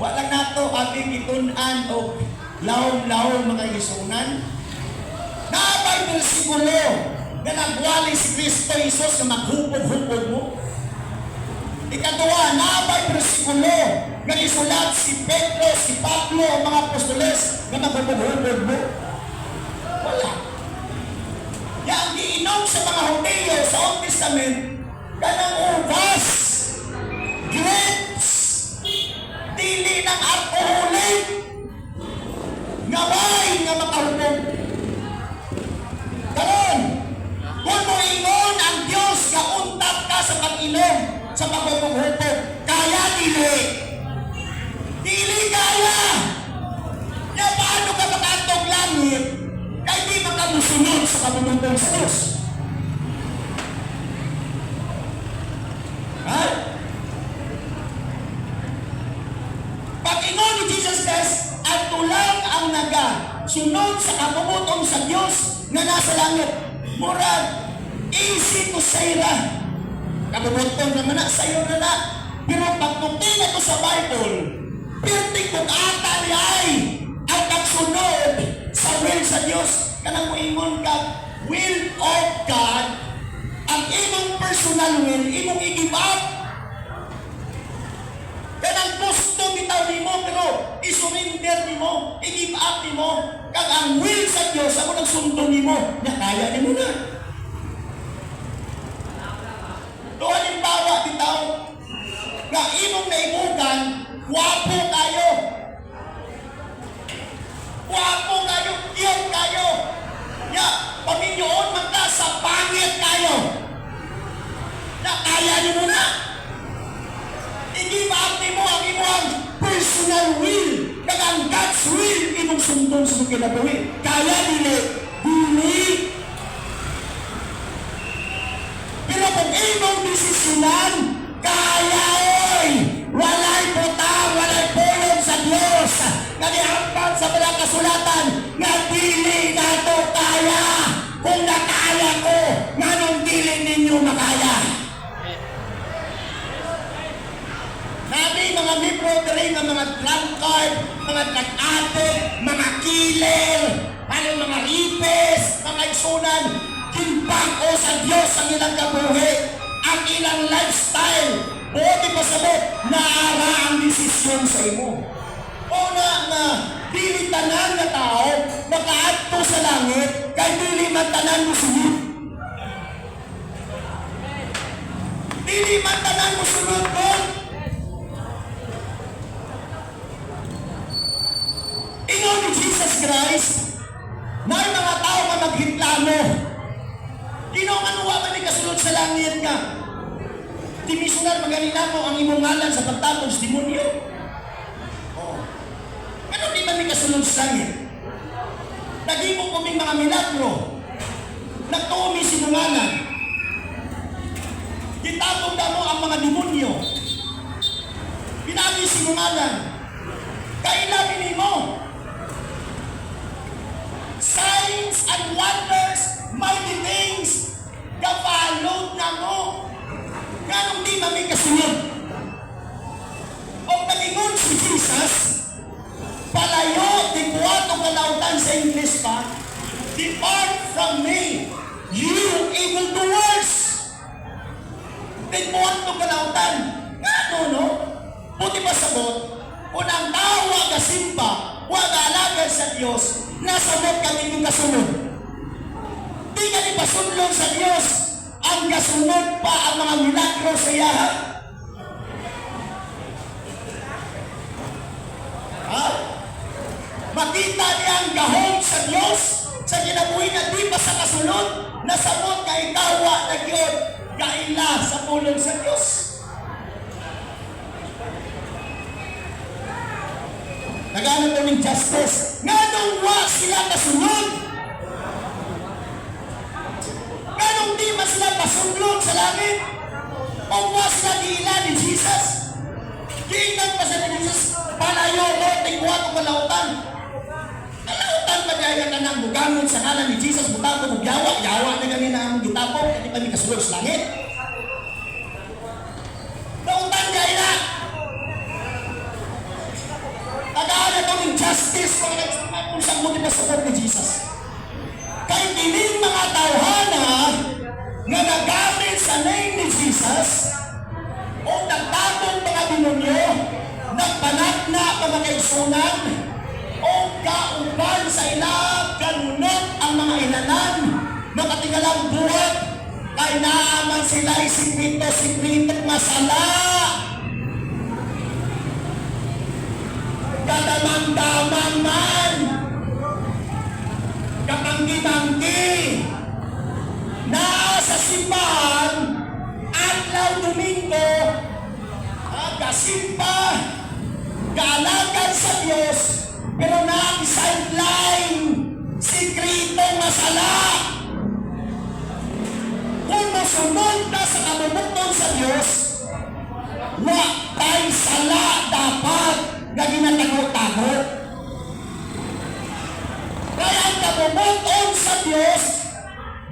Walang nato abing itunan o laom-laom mga isunan. Nabay bersikulo na nagwali si Kristo Jesus na maghupog-hupog mo. Ikaduha, nabay bersikulo na isulat si Pedro, si Pablo, ang mga apostoles na maghupog-hupog mo. Wala. Yang giinom sa mga Hudeo sa Old Testament, kanang uvas, grapes, dili ng alcoholic, ngaway nga makahubog. Karon, kung mo ingon ang Diyos nga untap ka sa pag-inom, sa paghuhubog, kaya dili. Dili kaya. Ya paano ka makatog langit, kay di makamusunod sa kabubuton sa Diyos. Pag-ingon ni Jesus Christ, at tulang ang sunod sa kabubuton sa Diyos na nasa langit. Murag, easy to say ra. Kabubuton naman na, sa'yo na. Pero pagtutin na sa Bible, pirtik kung ata ni ay ang pagsunod sa will sa Diyos. Kanang mo ingon ka, will of God, ang imong personal will, imong i-give up. Kanang gusto bitaw nimo pero isurrender nimo, i-give up nimo, kag ang will sa Dios amo nagsundo nimo, na kaya nimo na. Doon halimbawa bitaw nga imong naimugan, wapo kayo. Wapo kayo, iyon kayo. Ya, paminyoon magka sa pangit kayo. Na kaya nimo na. I-give up mo ang imong personal will. Kag ang God's will imong sundon sa mga kinabuhi. Kaya dili. Pero kung imong desisyonan, kaya oy! Walay butang, walay pulong sa Diyos. Nagihangpan sa mga kasulatan na dili na ito kaya. Kung nakaya ko, nganong dili ninyo makaya. Nabi mga libro diri ng mga drunkard, mga drug-addict, mga killer, mga ripes, mga isunan, kimpang o sa Diyos ang ilang kabuhi, ang ilang lifestyle, buti pasabot, naara ang desisyon sa imo. O na dili tanan nga tao makaadto sa langit kay dili man tanan mosunod. Dili man tanan mosunod God. Ingon ni Jesus Christ na ang mga tao nga maghiplano. Ginoo ano wa man ni kasulod sa langit nga. Timisonar magalinamo ang imong ngalan sa pagtabog sa demonyo. Oh. Ano di man ni kasulod sa langit? Nagimo ko ming mga milagro. Nagtuo mi sinungalan. Gitabog na mo ang mga demonyo. Pinagi sinungalan. Kailangan nimo. Signs and wonders, mighty things, kapalod na mo. Ganong di mami kasunod. O nagingon si Jesus, palayo, di kuwato kalautan sa English pa, depart from me, you evildoers. Di kuwato kalautan. Ano, no? Buti pa sabot, kung ang tawa kasimpa, huwag alagan sa Diyos, nasabot kami yung kasunod. Di ka ni pasunod sa Diyos, ang kasunod pa ang mga milagro sa iya. Ha? Makita niya ang gahong sa Diyos sa kinabuhi na di pa sa kasunod, nasabot ka ikawa na Diyos, kaila sa pulong sa Diyos. Nagano ko ng justice. Nga nung wa sila kasunod. Nga nung di man sila pasunod sa langit. O wa sila diila ni Jesus. Giingat pa sa ni Jesus. Palayo mo, tingwa ko kalautan. Kalautan pa dahil ka nang bugangon sa ngalan ni Jesus. Butang ko yawa. Yawa na kami na ang gitapok. Hindi pa ni kasunod sa langit. Nautan dahil na. Tagaan ito ng justice kung saan mo dinasabot ni Jesus. Kaya dining mga tawhana na nagamit sa name ni Jesus o nagtabong mga demonyo, nagpanat na mga kaigsunan o kauban sa ilang kanunod ang mga inanan na katingalang buhat kay naaman sila'y sikrito masala. Kadamang-damang man, kapanggi-manggi, nasa simbahan, adlaw Domingo, kasimpa, kaalagan sa Diyos, pero na-sideline, sikritong masala. Kung masunod na sa kamumuton sa Diyos, wa tay sala dapat na ginatago-tago. Kaya ang kabubuton sa Diyos,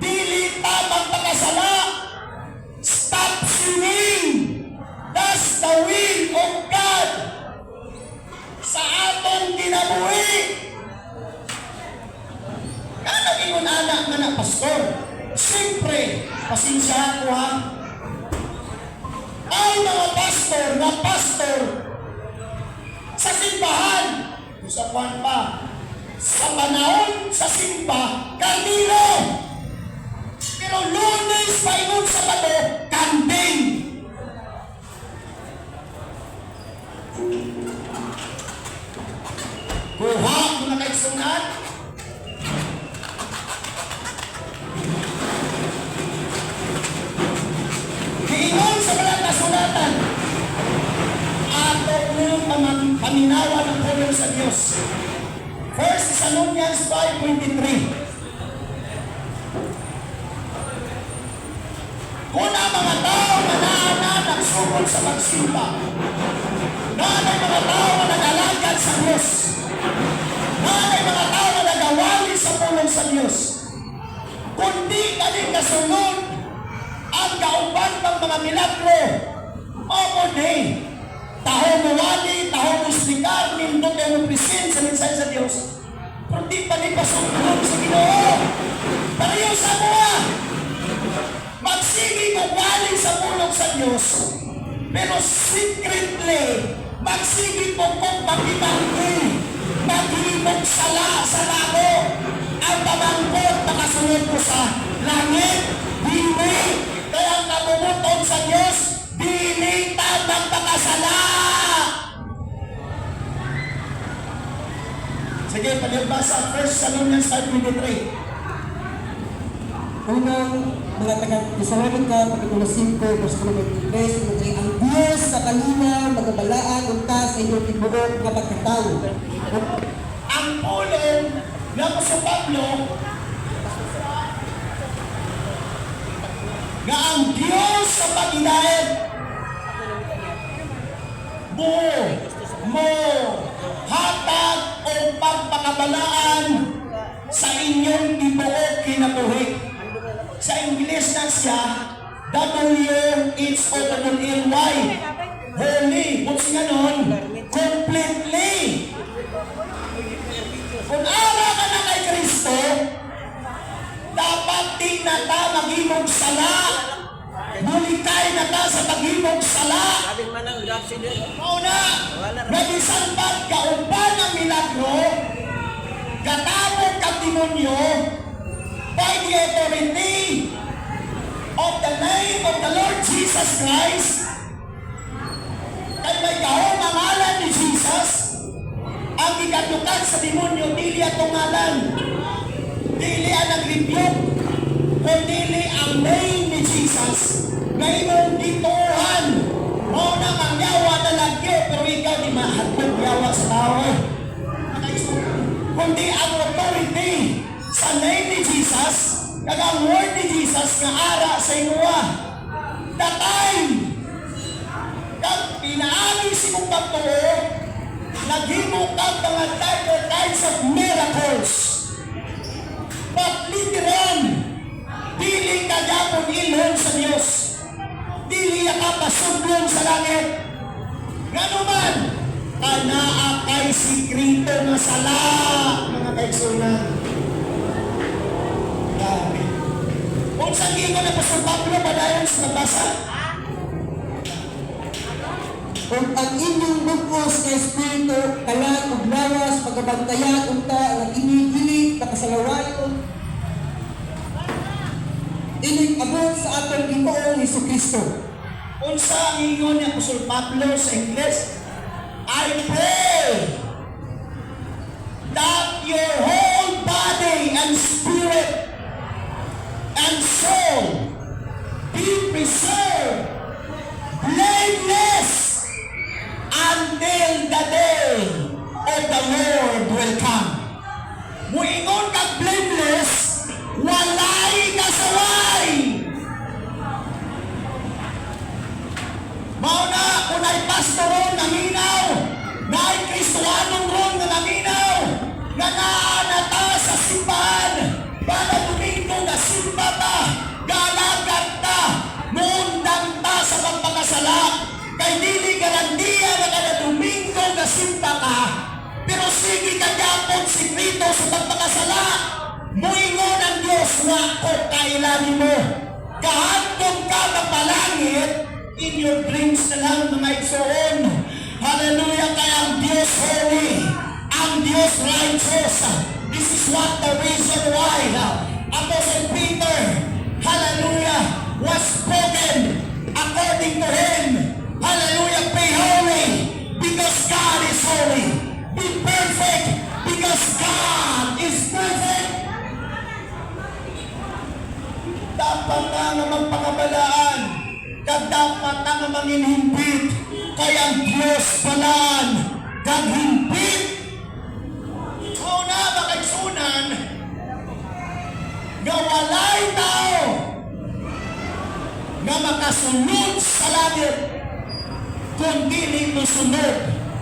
dili tamang pagkasala. Stop sinning. That's the will of God sa atong kinabuhi. Kaya ingon anak nga na pastor, siyempre, pasensya ko ha. Ay mga pastor na pastor sa simbahan, sa kwan pa, sa panahon sa simba, kandilo. Pero Lunes pa ingon sa bato, kanding. Kuha mo na kayo sunat. Giingon sa balat na sunatan, ato ng paminawa ng pulong sa Diyos. 1 Thessalonians 5:23. Kung ang mga tao na nagsugod sa magsimba, na ang mga tao na nag-alagad sa Diyos, na ang mga tao na nagawali sa pulong sa Diyos, kundi kani kasunod ang kauban ng mga milagro, o day, taho mo wali, taho mo slikar, nindot ang present sa mensahe sa Diyos. Pero di pa ni pasunod sa Ginoo. Pareho sa buha. Magsigi ko wali sa pulong sa Diyos. Pero secretly, magsigi po kong pagkibanggi. maghimog sala sa labo. Ang pamangkot makasunod ko sa langit, dili. Kaya ang namumuton sa Diyos, dili tamang pakasala. Sige, palibasa 1 Thessalonians 5:23. Unang mga taga-Thessalonica, Kapitulo 5, Versículo 23, ang Diyos sa kalinaw, magabalaan, unta sa inyong tibuok nga pagkatao. Ang pulong ng Apostol Pablo nga ang Diyos sa pag-inahit mo hatag o pagpakabalaan sa inyong tibuok kinabuhi. Sa Ingles na siya, W-H-O-L-Y. Holy. Kung siya nun, completely. Kung ara ka na kay Kristo, dapat di na ta maghimog sala. Bulikay na ta sa paghimog sala. Mauna, nabisan ba't kauban ng milagro, katabog kang demonyo, by the authority of the name of the Lord Jesus Christ, kay may kahong ang ngalan ni Jesus, ang ikatukan sa demonyo, dili at ngalan, dili ang nag-rebuke, kundi ang name ni Jesus, na imong dituhan, mo na mangyawa na lagyo, pero ikaw di mahatog yawa sa tao. Kundi ang authority sa name ni Jesus, kag ang word ni Jesus nga ara sa inuwa. The time, kag pinaagi si mong pagtuo, naghimong kang mga kinds of miracles. But literal, dili ka yapon ilhon sa Diyos. Dili ka pasudlon sa langit. Nganuman, kanaa kay sikrito nga sala, mga kaigsunan. Grabe. Kung sa gingon na Apostol Pablo, padayon sa nabasa. Kung ang inyong bugos na Espiritu, kalan ug lawas, pagabantayan, unta, ang inigili, nakasalawayon, inig abot sa atong Ginoong Jesucristo. Kung sa ingon ni Apostol Pablo sa Ingles, I pray that your whole body and spirit and soul be preserved blameless until the day of the Lord will come. Muingon kag blameless, walay kasaway. Mao na kung ay pastoron na minaw, na ay Kristoanong ron na naminaw, na naanata sa simbahan, para Domingo na simba ta, galagat ta, mundang ta sa pagpakasala, kay dili garandiya na kada Domingo na simba ka, pero sige kagapon sikrito sa pagpakasala, muingon ang Diyos nga ko kailanin mo, kahantong ka mapalangit, in your dreams na lang mga igsoon. Hallelujah, kaya ang Diyos holy, ang Diyos righteous. This is what the reason why Apostle Peter, hallelujah, was spoken according to him. Hallelujah, be holy because God is holy. Be perfect because God is perfect. Dapat ka nga magpakabalaan, kag dapat ka nga manginhimpit, kaya ang Diyos balaan, kag himpit. Una makaigsunan, nga walay tao, nga makasunod sa langit, kundi nito sunod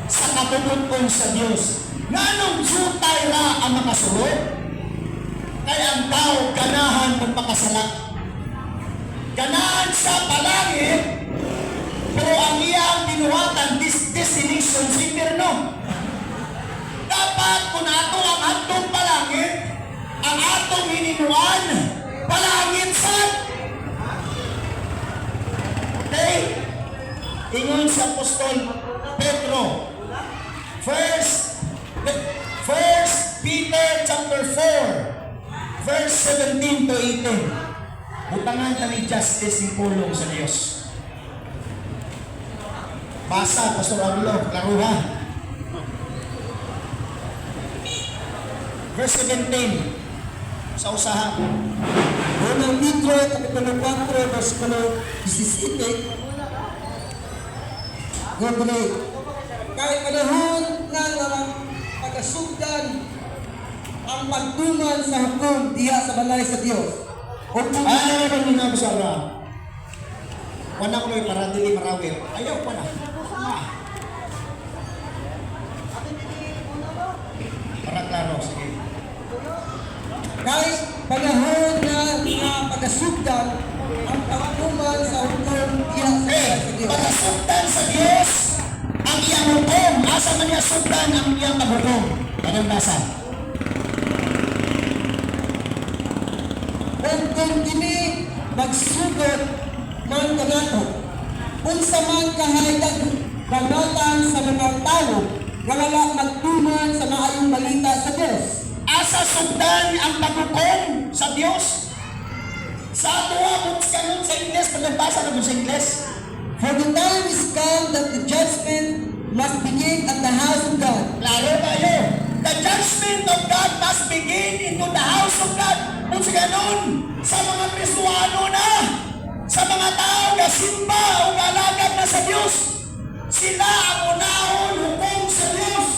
sa katututon sa Diyos. Nganong jutay ra ang makasunod? Kaya ang tao ganahan magpakasala. Ganahan sa palangit, pero ang iyang binuhatan, destination sa impyerno. Dapat kung ato ang atong palangit, ang atong hininuan, palangit sa. Okay? Ingon sa Apostol Pedro, chapter 4, verse 17 to 18. Butangan ka ni justice yung pulong sa Diyos. Basa, Pastor Arlo, klaruha. Verse 17, sa usaha. Unang Pedro, Kapitulo 4, versikulo 17. Gobre, kahit panahon na pagkasugdan ang pagtuman sa hukom diha sa balay sa Dios. O kung Ano na masara? Wala ko may para dili marawir. Ayaw pa na. Para klaro, sige. kahit panahon na pagkasugdan ang pagtuman sa hukom diha sa balay sa Dios. Pagkasugdan sa Diyos ang iyang hukom. Asa man niya sugdan ang iyang paghukom. Anong nasa? Kung kini magsugod man kanato, unsa man kahayag bangatan sa mga tao, nga wala magtuman sa maayong balita sa Dios. Asa sugdan ang paghukom sa Diyos? Sa ato kung kanon sa Ingles, pagbasa na sa Ingles. For the time is come that the judgment must begin at the house of God. Klaro tayo. The judgment of God must begin into the house of God. Kung sa ganon, sa mga Kristuano na, sa mga tao na simba o galagad na sa Diyos, sila ang unahon hukom sa Diyos.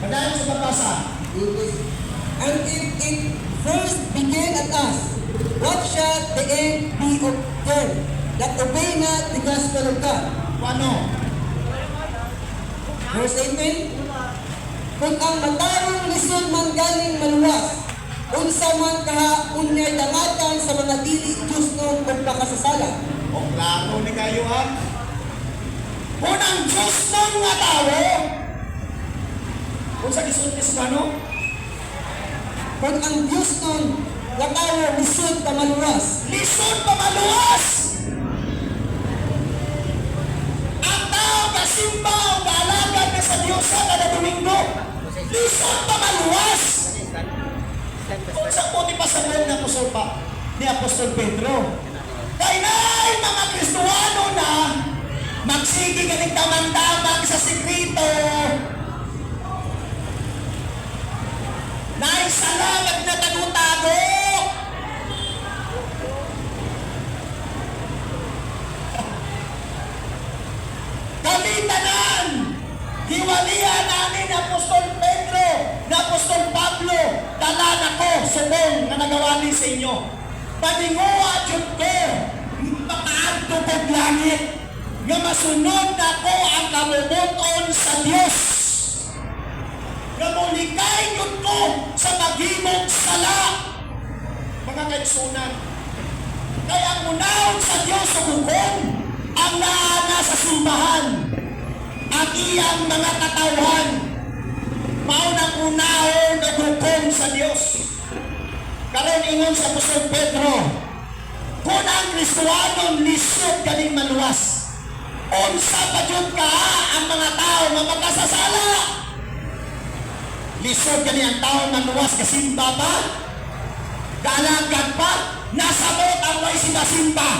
Madami sa pagbasa. And if it first begin at us, what shall the end be of them that obey not the gospel of God? Ano? Verse 18, kung ang matarong lisod man galing maluwas, unsa man kaha unyay dangatan sa mga dili Diyos nung pagpakasasala. O klaro ni kayo ha? Kung ang Diyos ng nga tao, kung sa gisuntis ka no? Kung ang Diyos nung nga tao lisod pa maluwas, Lisod pa maluwas! Ang tao kasimba o kaalagad na sa Diyos sa kada Domingo, lisod pa maluwas! Kung sa puti pa sa loob ng Apostol ni Apostol Pedro, kaya na mga Kristuano na magsige galing tamang-tamang sa sikrito, na salamat na tago-tago. Kami tanan, hiwalihan namin ni Apostol Pedro, ni Apostol Pablo, talan ako subong na nagawali sa inyo. Paninguha dyan ko, makaadto kong langit, nga masunod na ko ang kamubuton sa Diyos. Nga mulikay yun ko sa maghimong sala. Mga kaigsunan, kaya ang unahon sa Diyos sa hukom, ang naana sa simbahan, ang iyang mga katawan, maunang unahon na hukom sa Diyos. Karon ingon sa Apostol Pedro, kung ang Kristuanon lisod galing maluwas, unsa pa jud ka ang mga tao nga makasasala? Lisod gani ang tao maluwas kasimba pa? Galagad pa? Nasabot ang way simba-simba.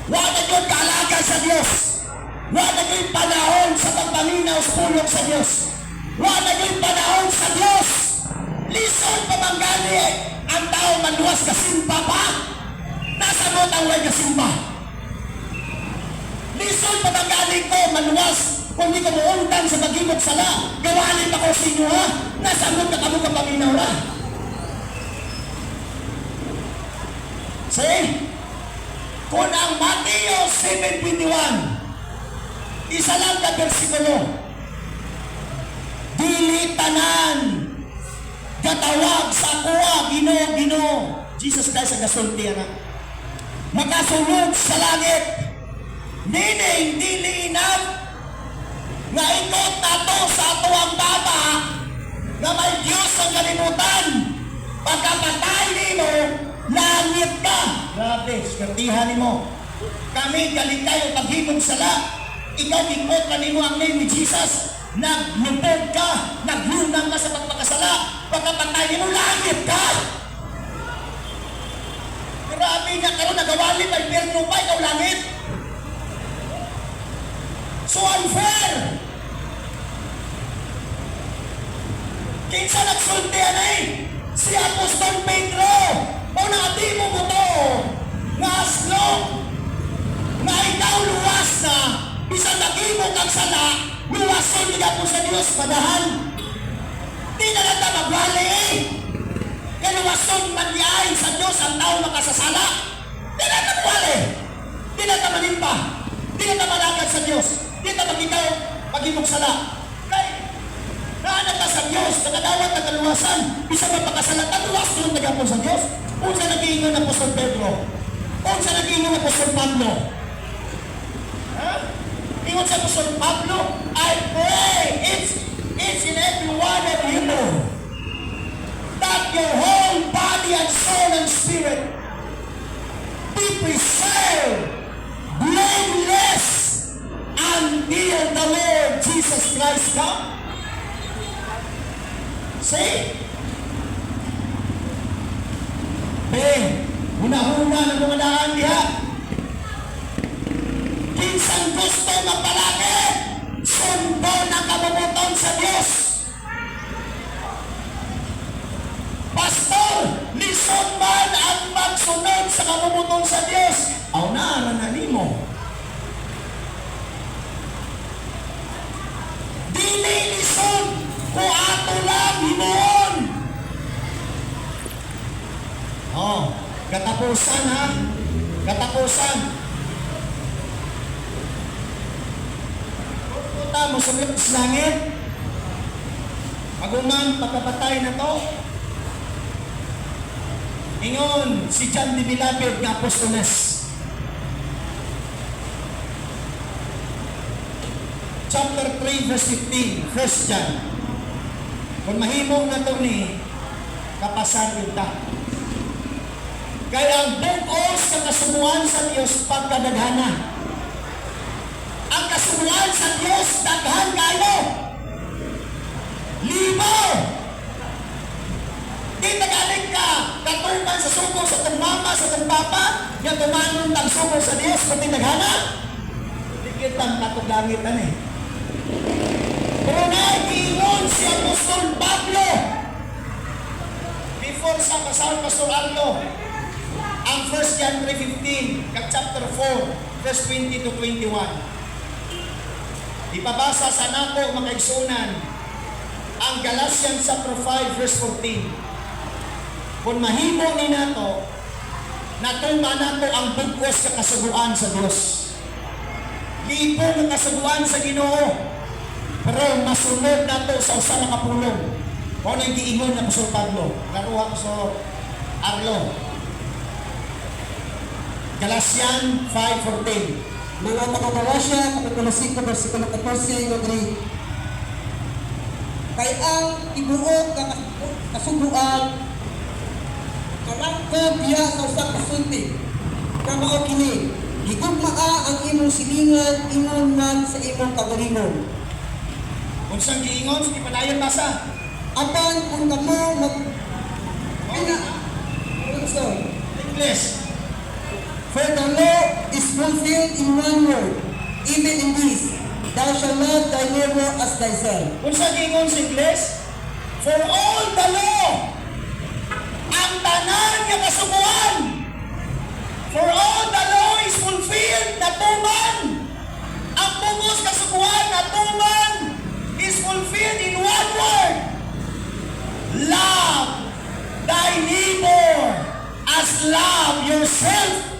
Wala jud kaalagan sa Dios. Wala jud panahon sa pagpaminaw sa pulong sa Dios. Wala jud panahon sa Dios. Lisod pa bang gani ang tao maluwas kasimba pa? Nasabot ang way kasimba. Lisod pa bang gani ko maluwas kung di ka muundan sa pag-imog sala? Gawalin ako sa inyo ha? Nasabot ka kamo kapaminaw na. See? Kung ang Mateo 7:21, isa lang ka versikulo, dili tanan gatawag sa kuwa Ginoo, Jesus Christ ang gasulti na makasulog sa langit, meaning dili enough nga ikot nato sa ato ang baba nga may Diyos ang kalimutan. Pagkapatay nimo, langit ka. Grabe, skartihan nimo. Kami galing tayo paghimong sala. Ikaw ikot ka nimo ang name ni Jesus. naglubog ka, naglunang ka sa pagpakasala, pagkapatay mo, langit ka. Grabe nga karon nagawali pa, impyerno pa, ikaw langit. So unfair. Kinsa nagsultihan eh? Si Apostol Pedro. O naati mo mo to. Nga aslong. Nga ikaw luwas na. Bisan nagimo kang sala. Luwason niya po sa Diyos padahan. Di na lang magwali eh. Kaya luwason manyaay sa Diyos ang tao makasasala. Di na magwali. Di na manimpa. Di na malagad sa Diyos. Di na mag-ikaw pag-imong sala. Naanak ka sa Diyos, nakadawat na kaluwasan, bisa mapakasalat, kaluwas ko yung nagapon sa Diyos. Unsa nag-iingon na Apostol Pedro? Unsa nag-iingon na Apostol Pablo? Ha? Ingon sa Apostol Pablo, I pray, it's in every one of you that your whole body and soul and spirit be preserved, blameless, until the Lord Jesus Christ come. See? Una-una ng mga daan diha. Kinsang gusto magpalaki, sundo na kabubuton sa Diyos. Pastor, lison man ang magsunod sa kabubuton sa Diyos. Aw na, ranani mo. Dili lison. Kung ato lang himoon. Oh, katapusan ha. Katapusan. Pupunta mo sa langit. Maguman, pagkapatay na to. Ingon, si John de Vilapid nga apostoles. Chapter 3, verse 15, 1 John. Kung mahimong na ito ni kapasan ta. Kaya ang bukos sa kasumuan sa Diyos pagkadaghana. Ang kasumuan sa Diyos daghan kayo. Limo. Di tagaling ka katuman sa suko sa itong mama, sa itong papa, nga tumanon ng suko sa Diyos pati daghana. Di kitang katugangitan eh. Pero nag-iingon si Apostol Pablo before sa kasal Pastor Arlo ang 1 John 3:15 kag chapter 4 verse 20 to 21. Ipabasa sa nako mga igsunan ang Galatians chapter 5 verse 14. Kung mahimo ni nato natuma nato ang bugos sa kasuguan sa Dios. Lipo ng kasuguan sa Ginoo. Pero masunod na ito sa usa na kapulong. Kung ano yung giingon na Apostol Pablo. Naruha ko sa Arlo. Galatians 5:14. Mga taga-Galasya, kapitulo 5, versikulo 14, nagri. Kay ang tibuok kasuguan, karangko biya sa usang kasulti, na mao kini, higugmaa ang imong silingan, ingon man sa imong kagalingon. Kung saan giingon, hindi padayon basa. Apan kung kamo English. For the law is fulfilled in one word, even in this, thou shalt love thy neighbor as thyself. Kung saan giingon sa English, for all the law, ang tanan nga kasuguan, for all the law is fulfilled, natuman. Ang bugos kasuguan, natuman, is fulfilled in one word. Love thy neighbor as love yourself.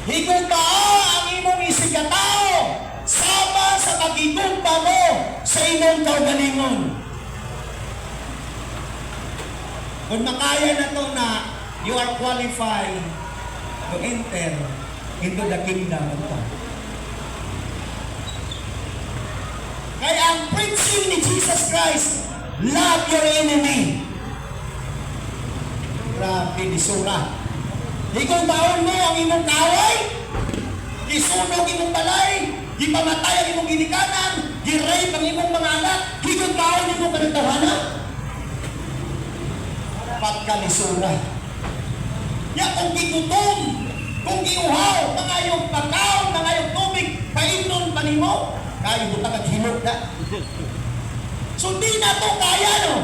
Higugma ang imong isigataw sama sa pagigugma mo sa imong kaugalingon. Kung makaya na to na you are qualified to enter into the kingdom of God. Kaya ang preaching ni Jesus Christ, love your enemy. Grabe, disura. Ikaw baon mo ang imong kaway, isunog imong balay, ipamatay ang imong ginikanan, Gi-rape ang imong mga anak, higong taon imong kanagtawhana. Pagkalisura. Ya kung gigutom, kung giuhaw, mangayong pakaw, mangayong tubig, painon pa nimo, kayo buta kaghilot na. So di na to kaya no.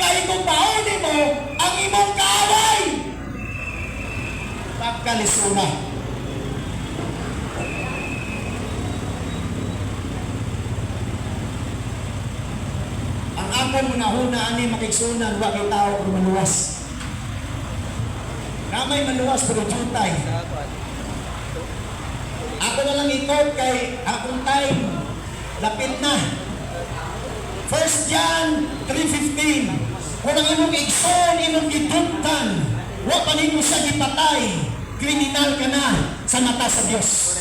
Kaya kung pauni mo ang imong kaaway. Pagkalisura. Ang akong munahuna ani makigsunan, wa kay tao kung maluwas. Namay maluwas pero jutay. Ako na lang ikot kay akong time. Lapit na. 1 John 3:15. Kung ang imong igsoon, imong gidugtan, wa pa nimo siya gipatay, kriminal ka na sa mata sa Dios.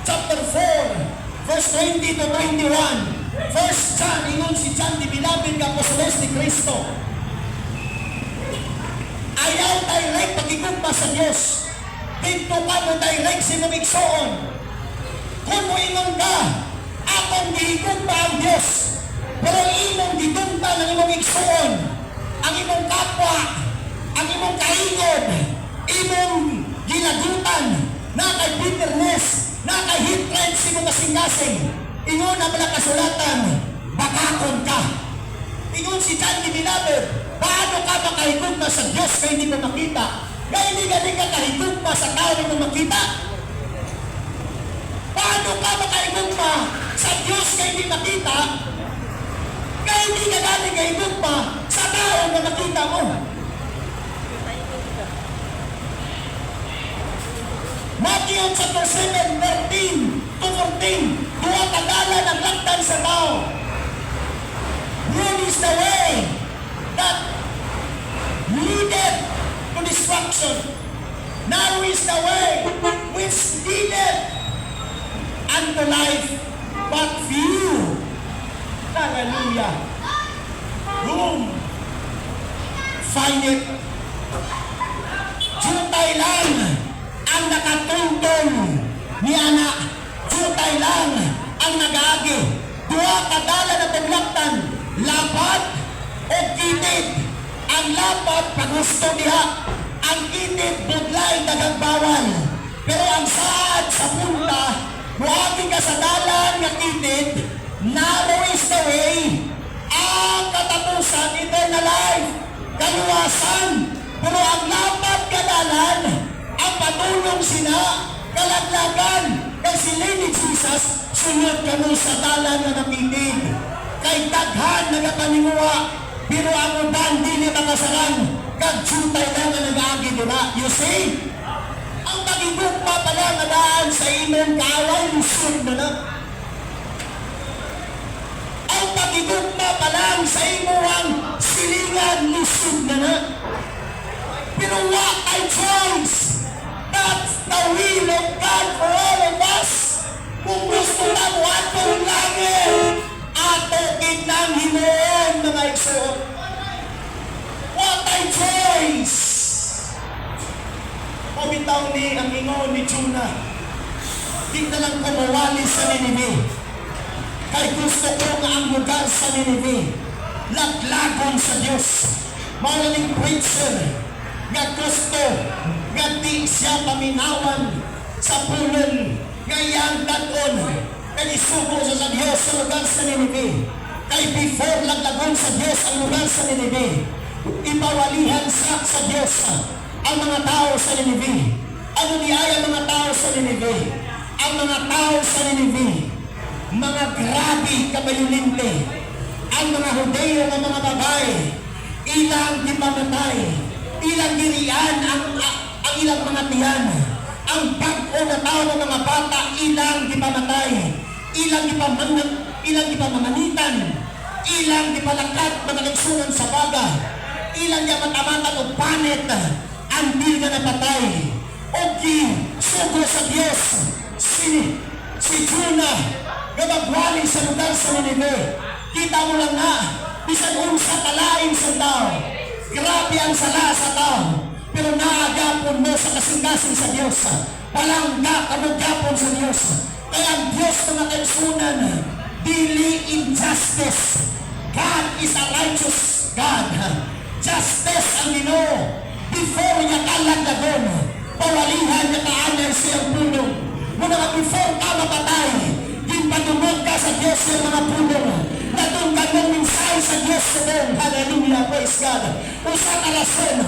Chapter 4, verse 20 to 21. 1 John, ingon si John, di bilabid ka apostoles ni Kristo. Ayaw direct pagigugma sa Dios. Dito ka mo direct sa imong igsoon. Kung mo ingon ka, akong gihigugma ang Dios. Pero imong gidugma ng imong igsoon, ang imong kapwa, ang imong kaingod, imong gilagutan, na kay bitterness, na kay hatred sa imong kasing-kasing. Ingon na pala kasulatan, bakakon ka. Ingon si John the Beloved, paano ka makahigugma sa Diyos kaya hindi mo makita? Kaya hindi ka kahigugma sa tao hindi mo makita? Paano ka makahigugma sa Diyos kaya hindi makita? Kaya hindi ka galing kahigugma sa tao na makita mo. Matthew chapter 7, 13 to 14. Duwa kagalan ang lakdan sa tao. Broad is the way that leadeth to destruction. Narrow is the way which leadeth unto life, but few, hallelujah, whom find it. Jutay lang ang nakatungtong ni anak. Jutay lang ang nag-aagi. Duha kadala na paglaktan, lapad o kitid. Ang lapad paghusto diha, ang kitid budlay dagang bawal. Pero ang saad sa punta, muagi ka sa dalan nga kitid, narrow is the way, ang katapusan, eternal life, kaluwasan. Pero ang lapad kadalan, ang patulong sina, kalaglagan, kay sila ni Jesus, sunod ka mo sa dalan na napitig. Kay daghan nagapaninguha, pero ang uban di niya makasarang, kagjutay lang na nag-agi nila. You see? Ang pagigugma pala nga daan sa imong kaaway, lusod na na. Ang pagigugma pala sa imong silingan, lusod na na. Pero what I choice? That's the will of God for all of us. Kung gusto na mo atong langit, ato kitang hinuon mga igsoon. What a choice! Pabitaw ni ang ingon ni Jonah. Di na lang kumawali sa Ninive. Kay gusto ko nga ang lugar sa Ninive, laglagon sa Diyos. Maraming preacher nga gusto nga di siya paminawan sa pulong ngayang daton kay isugo sa Diyos sa lugar sa Ninive. Kay before laglagon sa Diyos ang lugar sa Ninive, ipawalihan sa Diyos ang mga tao sa Ninive. Ano niya ang mga tao sa Ninive? Ang mga tao sa Ninive, mga grabe kabayulinte. Ang mga Hudeo ng mga babae, ilang gipamatay, ilang girian ang ilang mga tiyan. Ang bag-o na tao ng mga bata, ilang gipamatay, ilang gipamamanitan, ilang gipalakat mga nagsunan sa baga, ilang gipatamatan o panet, ang di na napatay. O sugo sa Diyos, si Jonah, gabagwali sa lugar sa Ninive. Kita mo lang na, bisan unsa kalain sa tao, grabe ang sala sa tao, pero naagapon mo sa kasing-kasing sa Diyos. Palangga, kamagapon sa Diyos. Kaya ang Diyos na nakaipunan, dili injustice. God is a righteous God. Justice ang Ginoo. Before niya kalagdagon, pawalihan niya kaanay siyang punong. Muna ka before ka mapatay, ginpadungog ka sa Diyos yung mga punong. Natong ganong minsay sa Diyos sa dong. Hallelujah, praise God. Usa ka rason,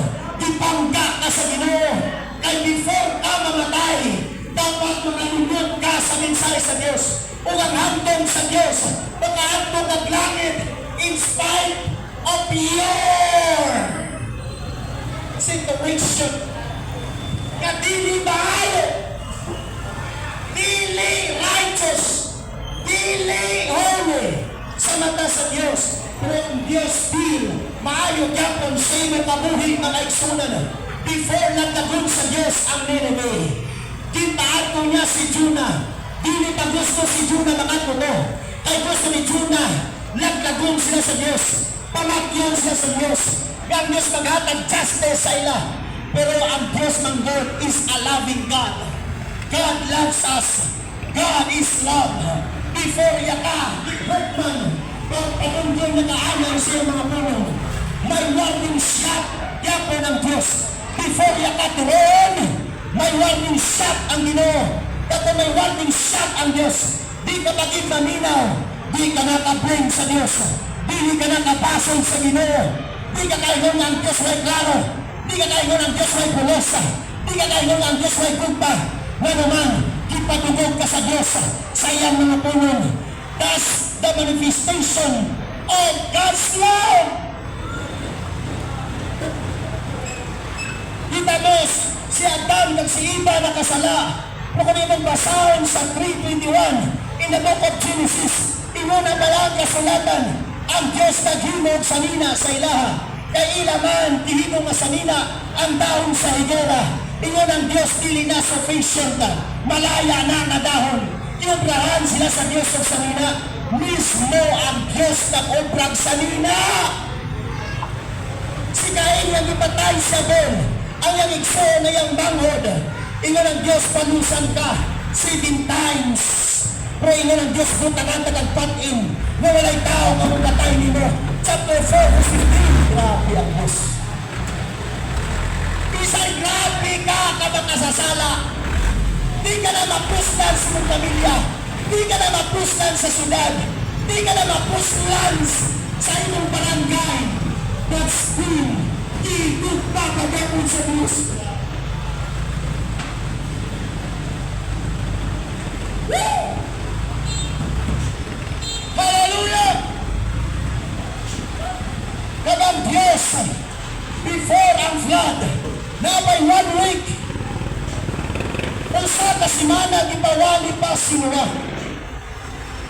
dipangga ka sa Ginoo. Kay before ka mamatay, dapat makalunod ka sa minsay sa Diyos. O ang handong sa Diyos, pagkahandong ang langit, in spite of your situation. Nga dili maayo, dili righteous, dili holy sa mata sa Diyos. Pero ang Diyos still maayo gyapon sa imong kabuhi mga igsunan. Before nagdagon sa Diyos ang Nineveh, kintaadto niya si Jonah. Dili pa gusto si Jonah makadto to. Kay gusto ni Jonah nagdagon sila sa Diyos, pamakyon sila sa Diyos. Ang Diyos maghatag justice sa ila. Pero ang Diyos ng God is a loving God. God loves us. God is love. Before yaka, hurt man, pagpatungkol na kaanan siya mga puno, may warning shot yapo ng Diyos. Before yaka turon, may warning shot ang Ginoo. Kato may warning shot ang Diyos. Di ka maging maminaw, di ka nakabring sa Diyos, di ka nakapasol sa Ginoo, di ka kaingon ang Diyos may klaro, di ka kaingon ang Diyos may pulosa, di ka kaingon ang Diyos may gugba. Nga naman, ipatugog ka sa Diyos sa iyang mga punong. That's the manifestation of God's love. Kita Diyos, si Adam ng si Eva nakasala. Pero kung imong basahon sa 3:21 in the book of Genesis, inuna pa lang kasulatan, ang Diyos naghimog sanina sa ilaha. Kay ilaman, tihimo nga sanina ang dahon sa higera. Ingon ang Diyos, dili na sufficient. Malaya na nga dahon. Inobrahan sila sa Diyos ng sanina. Mismo ang Diyos na obrang sanina. Si Cain yang ipatay sa Abel, ang yang igso na yang banghod. Ingon ang Diyos, panusan ka 7 times. Pero ingon ang Diyos, butagan patin na walay tao kamulatay nimo. Chapter 4, verse 15. Grabe ang Diyos. Isang grabe ka makasasala. Di ka na mapuslan sa mong pamilya. Di ka na mapuslan sa syudad. Di ka na mapuslan sa imong barangay. But still, di magpapagapon sa Diyos. Woo! Hallelujah! Kagang Diyos, before ang flood, na by 1 week, kung sa kasimana, ipawali pa si Noah.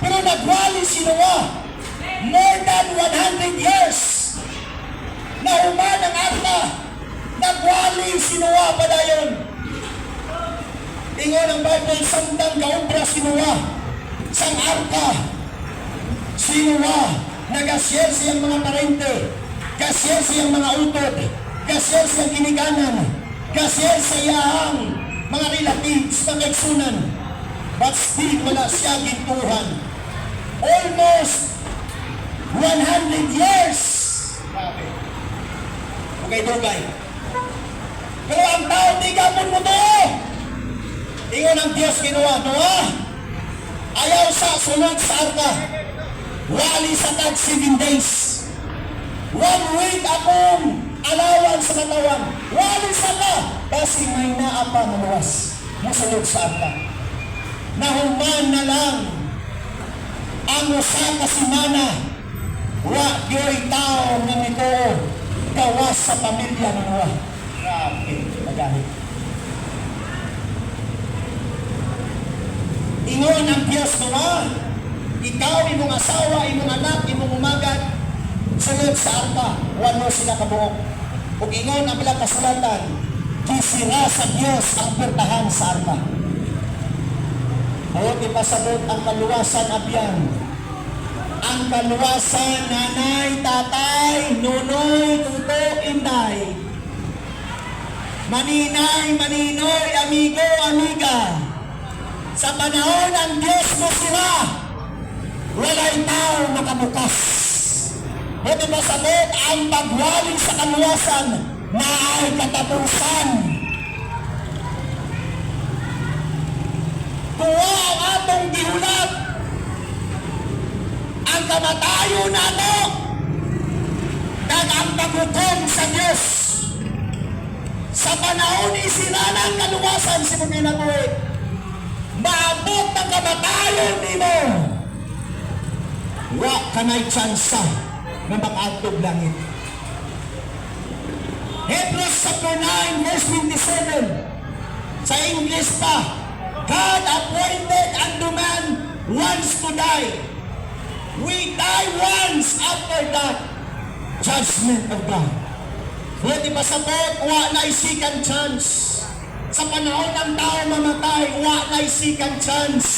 Pero nagwali si Noah more than 100 years. Na human ang arka, nagwali si Noah pa dayon. Ingon ang Bible, samtang kaubra si Noah, sang arka, si Noah, nag-share siyang mga parente, ka-share siyang mga utod, ka-share siyang kinikanan, ka-share siyang mga relatives na kaigsunan. But still, wala siya gintuhan. Almost 100 years. Grabe. Okay, dugay. Pero ang tao, di gamon mo to. Ingon ang Diyos ginawa, Noah, ayaw sa sunod sa arka. Wali sa tag 7 days. 1 week akong alawan sa katawan. Wali sa ka. Kasi may naapa na luwas. Masunod sa arka. Nahuman na lang ang usa ka simana. Wa gyoy tao nga nito gawas sa pamilya ni Noah. Grabe, magahit. Ingon ang Diyos, Noah, ikaw, imong asawa, imong anak, imong umagat, sunod sa arka, wano sila kabuok. Ug ingon ang bilang kasulatan, kisira sa Diyos ang pertahan sa arka. O ipasabot ang kaluwasan abyan. Ang kaluwasan, nanay, tatay, nunoy, tuto, inday. Maninay, maninoy, amigo, amiga. Sa panahon ang Diyos mo sila. walay tao makabukas. Pwede ba sabot ang pagwali sa kaluwasan na ay katapusan? Kuha ang atong gihulat, ang kamatayon nato, kag ang paghukom sa Dios. Sa panahon isila ng kaluwasan si mga ginatuloy, maabot ng kamatayon nimo. Wa kanay tsansa na makatog langit. Hebrews chapter 9 verse 27. Sa English pa, God appointed unto man once to die. We die once, after that, judgment of God. Pwede ba sabot, wa na'y second chance. Sa panahon ng tao mamatay, wa na'y second chance.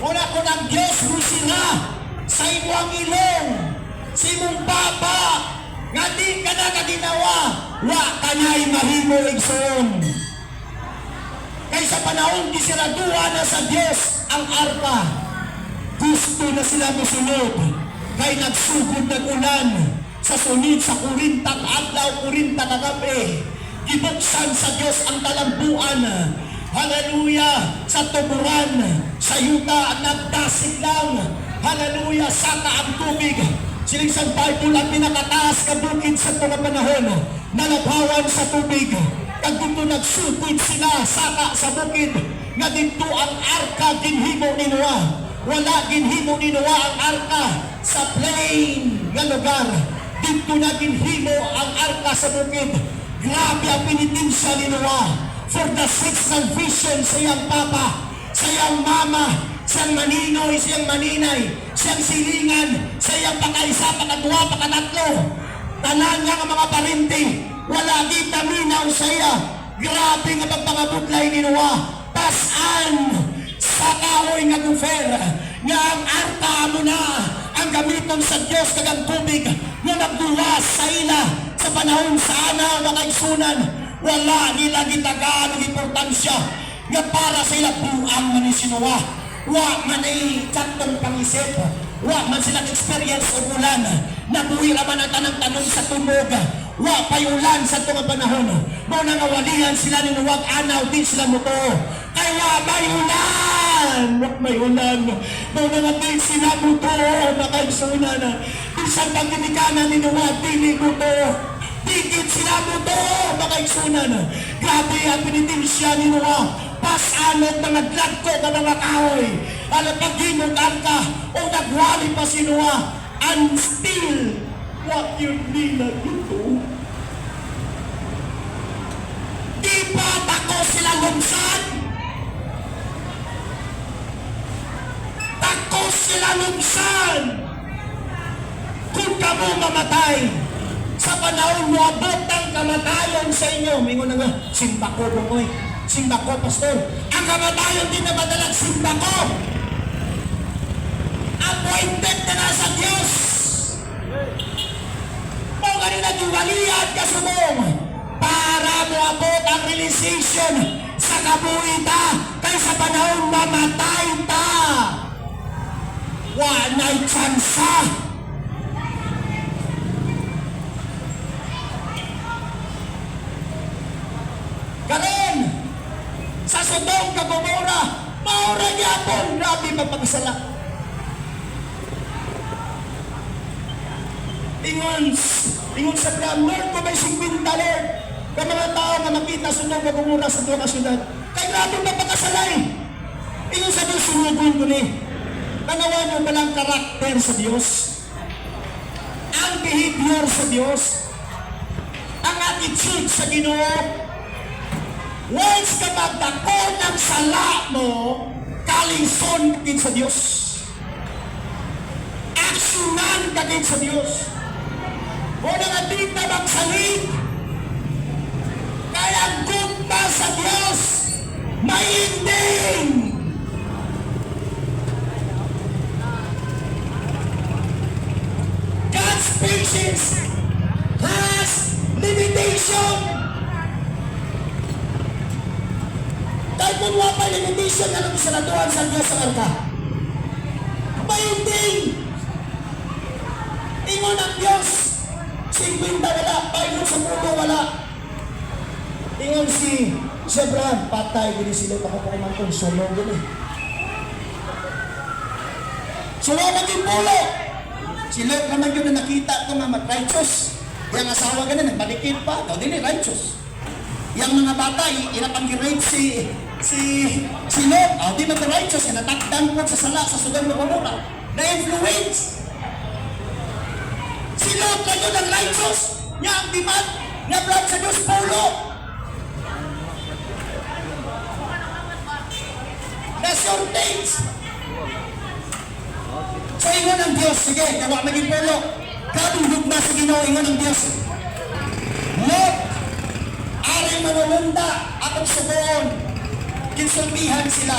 Una ko ng Diyos mo sila sa imong ilong, sa imong papa, nga di ka na kaginawa, wa ka na'y mahimo igsoon. Kay sa panahon di sila duwa na sa Diyos ang arpa, gusto na sila musunod, kay nagsugod na ulan, sa sunod sa 40 adlaw, 40 na gabi, ibuksan sa Diyos ang talambuan, haleluya, sa tuburan, sa yuta, nagdasig lang, haleluya, saka ang tubig, siling San Bartol ang pinakataas ka bukid sa mga panahon, nalabawan sa tubig, kag dito nagsugod sila, saka sa bukid, nga dito ang arka ginhimo ni Noah, wala ginhimo ni Noah ang arka sa plain nga lugar, dito na ginhimo ang arka sa bukid. Grabe ang pinitinsya ni Noah for the sixth and vision sa iyang papa, sa iyang mama, siyang maninoy, siyang maninay, siyang silingan, sa iyang pakaisa, pakadua, pakatatlo, tanan nga mga parinti, wala di taminaw sa iya. Grabe nga pagpangabutlay ni Noah, pasan sa kahoy nga gufer, nga ang arka mo na ang gamiton sa Diyos kagang tubig nga nagduwas sa ila sa panahon sana mga igsunan, wala nila gitagaan ng importansya nga para sa ila buang man ni Noah, wa man ay tsaktong pangisip, wa man silang experience o ulan, nabuhi raman ang tanang-tanong sa tunog, wa pa'y ulan sa itong panahon, mo nang awalihan sila ni Noah, anaw din sila mo to, kay wa may ulan, may ulan, mo nang din sila mo to, makaigsunan, isang pagkinikanan ni Noah, dili mo to, digit sila mo to, makaigsunan, grabe ang pinitinsya ni Noah, pasanot na nagladko ka mga kahoy, alam paghinog ka, o nagwali pa si Noah, and still, what you need na dito? Di ba tako sila lumsan? Tako sila lumsan! Kung kamo mamatay, sa panahon mo abot ang kamatayon sa inyo, mingon na nga, simba ko bumoy, simba ko pastor, ang kamatayon din na madalang simba ko, appointed na nasa Diyos. Mo ganun na diwalian kasumong para mo abot ang realization sa kabuhita kay sa panahon mamatay ta. Wanay tsansa. Karon sa Sodom kag Gomora, maura gyapon grabe magpagsala. Ingon sa Bram, Lord, kung may 50 Lord, ka mga tao na makita sunod na gumura sa mga syudad, kay grabe magpakasalay. Ingon sa Diyos, sunugon ko ni. Tanawan mo balang karakter sa Diyos, ang behavior sa Diyos, ang attitude sa Ginoo. Once ka magdako ng sala mo, kalingson din sa Diyos. Aksyonan ka din sa Diyos. O nangating na magsalig, kaya ang gugma sa Diyos, mainding. God's patience has limitation. Dahil kung wala pa limitation, anong isalatuhan sa Diyos sa arka? Painting! Ingon ang Diyos. 50 wala, paingon sa pulo wala. Ingon si Abraham, patay gini sila ako pa man kung sulong gini. Sulong naging pulo. Sila naman yun na nakita ito mga righteous. Yung asawa ganun, nagbalikid pa, daw din righteous. Yung mga bata, inapang-rape si Lot, di mag-righteous, natakdan po sa sala, sa sugal na pamura. Na-influence. Si Lot na yun ang righteous. Niya ang demand, niya brad sa Diyos pulo. Na-shortage. So ingon ang Diyos, sige, gawa maging pulo. Kadulog na sa Ginoo, ingon ang Diyos. Lot, ari manulunda, akong subuon. Kinsultihan sila.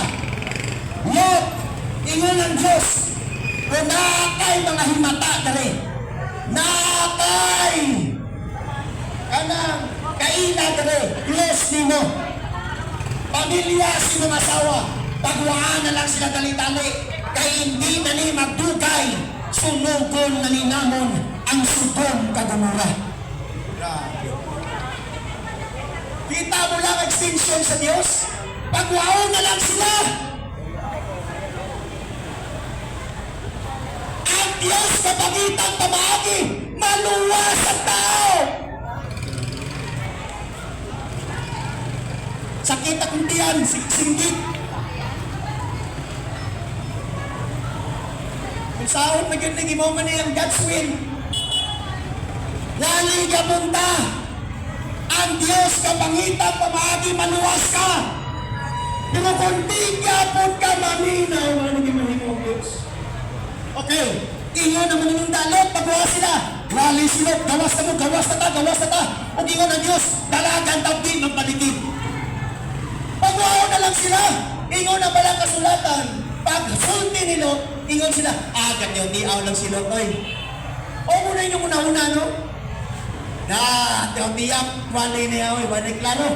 Lot, ingon ang Diyos. Kung nakakay mga himata dali. Nakakay. Kanang kaina dali. Close nimo. Pamilya si mga asawa. Pagwaan na lang sila dali-dali. Kay hindi na ni magdugay. Sunugon na ni namon ang Sodom kagumura. Grabe. Kita mo lang extinction sa Diyos? Pagwao na lang sila. Ang Diyos sa pagitang pamagi, maluwas ang tao. Sakit akong tiyan, singgit. Kung saan magiging mo man niyang God's will. Laliga punta. Ang Diyos kapangitang pamagi, maluwas ka. Pero kung di kapon ka maminaw, ano gimahin mo, Diyos? Okay, ingon naman yung dalot, pagwa sila. Wali sila, gawas na mo, gawas na ta. O ingon ang Diyos, dalagan daw di magpaligid. Pagwao na lang sila. Ingon na balang kasulatan. Pag sulti ni Lot, ingon sila, agad yun, di aw lang si Lot, oy. O muna yung una-una, no? Tiyak, wali niya, oy, wali klaro.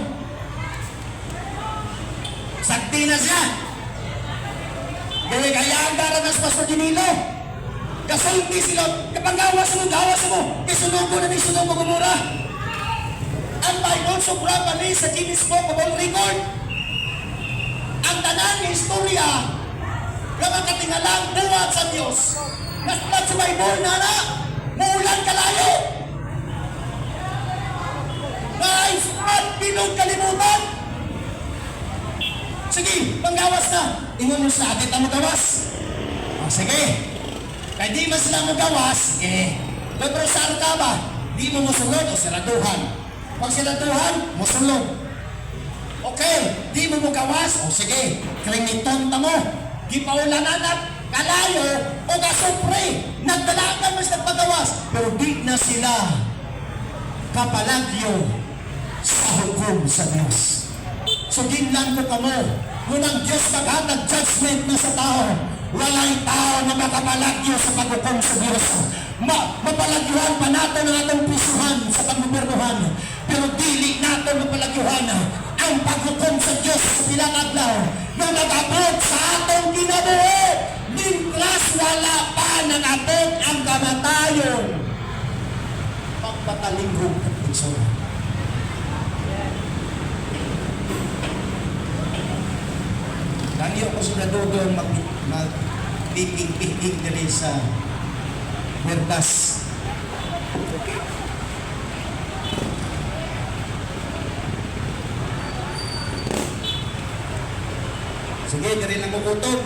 Sakti na siya. Gawin kaya ang daranas pa sa Ginilo. Kasulti sila. Kapag gawas mo. Kisunugo na ni Sunugo Gomora. Ang Bible sobra pa ni sa Guinness Book of World Record. Ang tanan ng istorya na makatingalang buhat sa Diyos. Nasulat sa Bible na muulan kalayo. Guys, at pinong kalimutan. Sige, panggawas na. Ingon mo sa atin ang magawas. Sige. Kaya di man sila magawas, pero saan ka ba? Di mo musulod o siraduhan. Pag siraduhan, musulod. Okay, di mo magawas, sige. Krimiton ta mo. Gipaulanan at kalayo o kasupre. Nagdalagan mas nagpagawas. Pero di na sila kapalagyo sa hukom sa Diyos. So ginlan ko kamo, kung ang Diyos maghatag judgment na sa tao, walay tao na makabalagyo sa paghukom sa Diyos. Mapalagyuhan pa natin ang atong pisuhan sa pagmubernuhan. Pero dili natin mapalagyuhan ang paghukom sa Diyos sa pilang adlaw na nag-abot sa atong kinabuhi. Linklas wala pa nang abot ang kamatayon. Pagpatalinghog at pinsura. Kaya ako sa nadodon mag-picking dali sa Vertas. Sige, dali lang kukutob.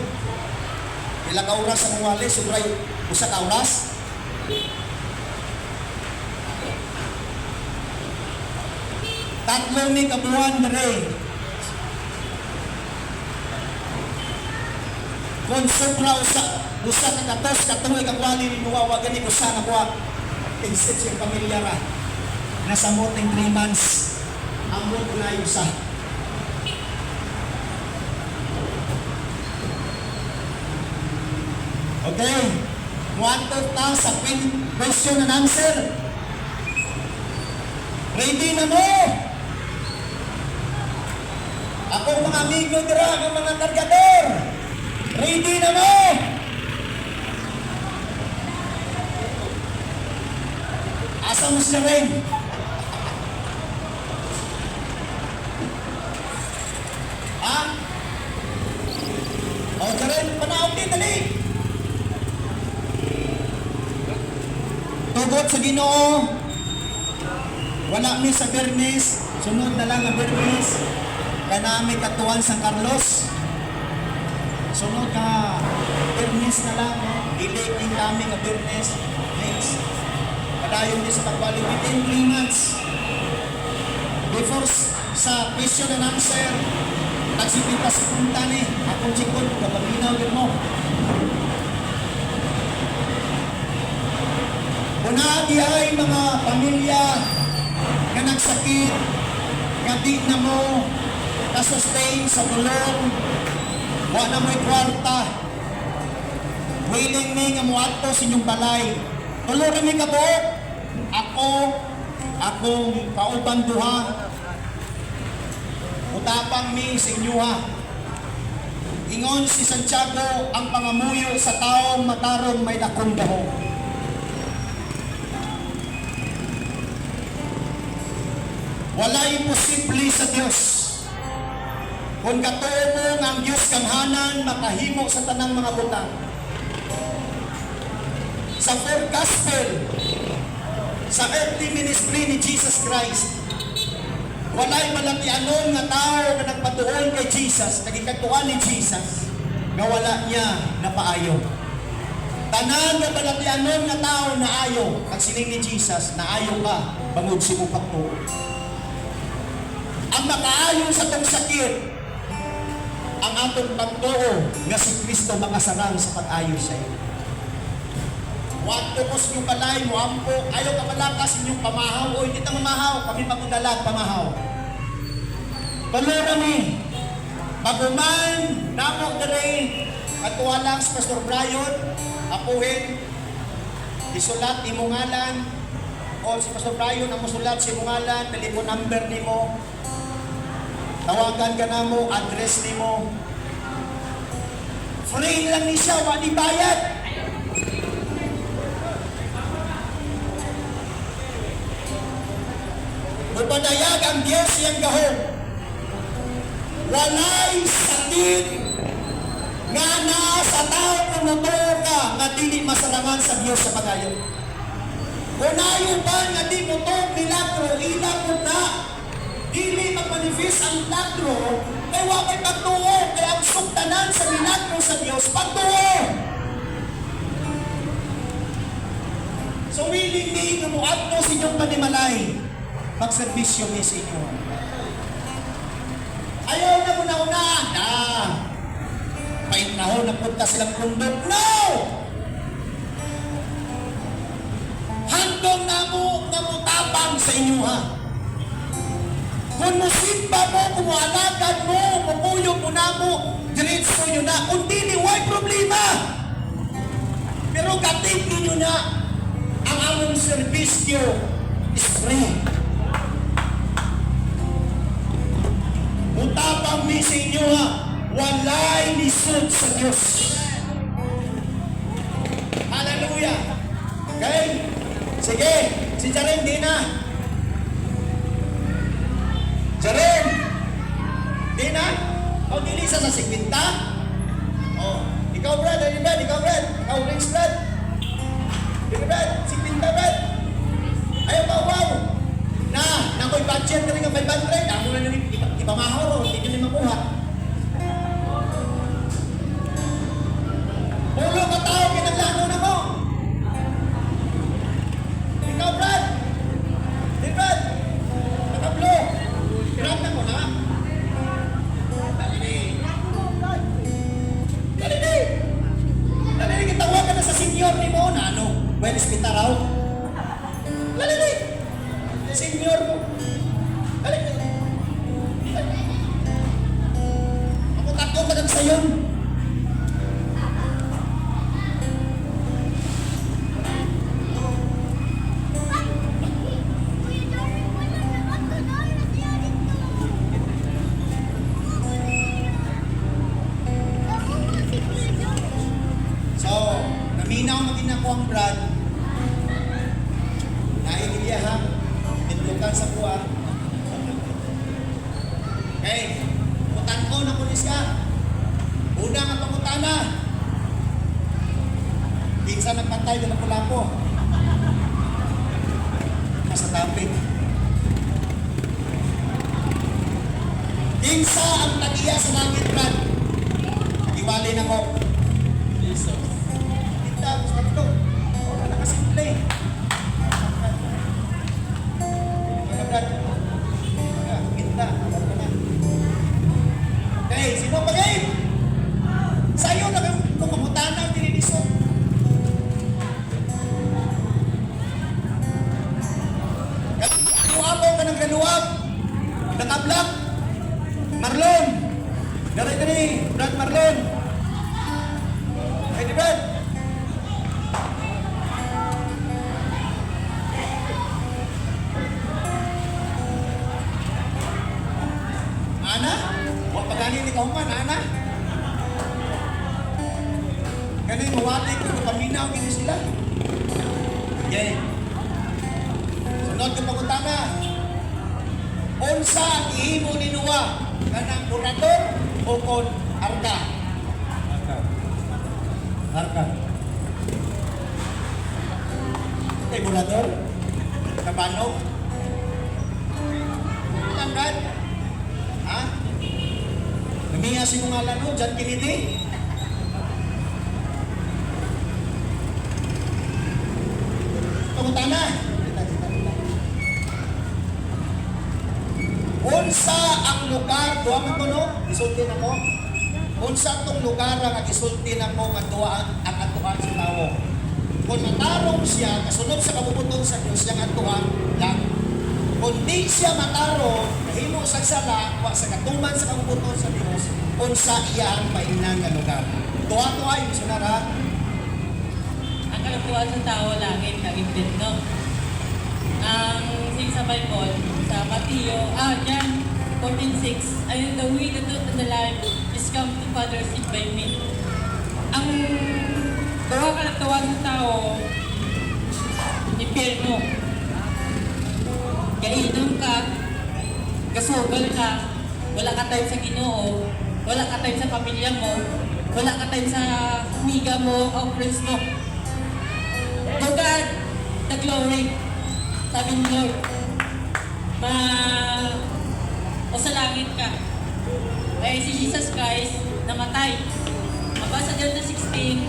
Ilang ka oras sa mga wali, sobra usa ka oras. Tatlo ni kabuhan dali. Kung sobra usa ka katos, katuloy kang wali ni Nuwawa, gani usa na kuha. Exit siya pamilya ra. Nasa moting 3 months. Amot na yung usa. Okay. 1,000 sa question and answer. Ready na mo? Ako mga amigo dira, ang mga kargador. Ready na mo? Asa mo siya rin? Ha? O, Jaren, panahon din, dali. Tugot sa Ginoo. Wala mi sa Bernis. Sunod na lang ang Bernis. Kanami katuan San Carlos. Sunod ka Bernis na lang. No? Delay din kami nga Bernis. Next. Padayon din sa pagbalik within 3 months. Before sa question and answer, nagsipita sa punta ni. Akong sikod, kapaminaw din mo. Unagi ay mga pamilya nga nagsakit, nga di na mo kasustain sa tulong, wala mo'y kwarta, willing mi nga muadto sa inyong balay. Tuloy mi kabuok, akong kauban duha, utapang mi sa inyo ha. Ingon si Santiago, ang pangamuyo sa taong matarong may dakong dahong. Wala imposible sa Diyos. Kung katuo mo nga ang Diyos kanghanan, makahimo sa tanang mga butang. Sa fourth gospel, sa earthly ministry ni Jesus Christ, wala'y malatianon nga tao na nagpatuon kay Jesus, nagikatuan ni Jesus, nga wala niya napaayo. Tanan nga malatianon nga tao na ayo, ang sining ni Jesus, na ayo ka, bangod si mo pagtuo. Ang makaayon sa tong sakit, ang atong pagtuo nga si Kristo makasarang sa pag-ayo sa iyo. Huwag tukos niyong balay mo, ampo, ayaw ka malakas inyong pamahaw, o hindi na mamahaw, kami magdalag pamahaw. Palura mi, baguman, namok na rin, katuwa lang si Pastor Brian, apuhin, isulat imong ngalan, o si Pastor Brian ang musulat si imong ngalan, telephone number ni mo, tawagan ka na mo, address ni mo. Free lang ni siya, wali bayad. Upadayag ang Diyos iyang gahong. Walay sakit nga na sa tao pumutuo ka nga dili masarangan sa Diyos sa pagayon. Kunayon ba nga di mo to milagro, ilang mo na dili magmanifest ang milagro, kay wakay pagtuo, kay ang suktanan sa milagro sa Diyos, pagtuo. So willing ni nga muadto sa inyong panimalay, magserbisyo ni sa inyo. Ayaw na muna-una, painaho na punta silang kundot. No! Handong na mo tapang sa inyo ha. Kung musimba mo, kung alagad mo, mapuyo mo na mo, diretso nyo na. Kung dili, why problema? Pero katip ninyo na, ang among servisyo is free. Utapang mi sa inyo ha, walay lisod sa Diyos. Hallelujah! Okay? Sige, si Jaren di na. Jaren! Di na? O dili sa 50? O, ikaw Brad, ikaw Brad, ikaw Rings Brad. Ikaw Brad, 50 Brad. Ayaw ka, wow! Na ko'y budget na rin ang 500, ako na rin, ipamahaw, hindi nyo makuha. Pulo ka tao, kinaglano na mo. Ikaw Brad! Di Brad! Nakablo! Pirata mo na. Dali, kitawag ka na sa senior ni mo na ano, Buenos Pita raw. Dali, senior mo. Dali. Ako takot ka lang sa'yo. So, naminaw maging ako ang Brad. Nainig Okay, putan ko na pulis ka. Una nga pangutana. Pinsa nagpantay ng Lapu-Lapu. Nasa topic. Pinsa ang tagiya sa langit, Brad. Iwali na ko. Jesus. Kita, gusto ko. Wala na kasimple. Mga Brad. Kita, wala na. Okay, sino pa game? Sa'yo na kung pangutana ang dinilisok. Galuabaw ka ng galuab. Nakablak. Marlon. Dari, Brad Marlon. Ready, Brad? Ana? Huwag pagani ni Kauman, Ana? Ganun, mawali ko, paminaw gini sila. Okay. Sunod yung pagutana. Unsa ang ihimo ni Noah? Kanang burator o kon arka? Arka. Okay, burator? Kabanog? Ilan, Brad? Ha? Namiya si mga lano, John Kennedy? Pagutana. Unsa ang lugar, duha man to no? Isulti na ko. Unsa tong lugar nga isulti na ko nga duha ang atuan sa tawo. Kung matarong siya, kasunod sa kabubuton sa Dios yang atuan lang. Kung di siya matarong, nahimo sa sala, wa sa katuman sa kabubuton sa Dios, unsa iya ang mainan nga lugar. Duha-duha yung sunara. Ang kalagtuan sa tao langit kagibdit, no? Ang sing sa Bible, sa Mateo, dyan, 14:6, ayun, the way, the truth, and the life is come to Father seek by me. Ang dawa kalagtuan sa tao, impyerno. Kainom ka, kasugal ka, wala ka time sa Ginoo, wala ka time sa pamilya mo, wala ka time sa amiga mo o friends mo. To God, the glory. Sabi ni Lord, o sa langit ka. Kaya si Jesus Christ, namatay. Mabasa dyan na 16,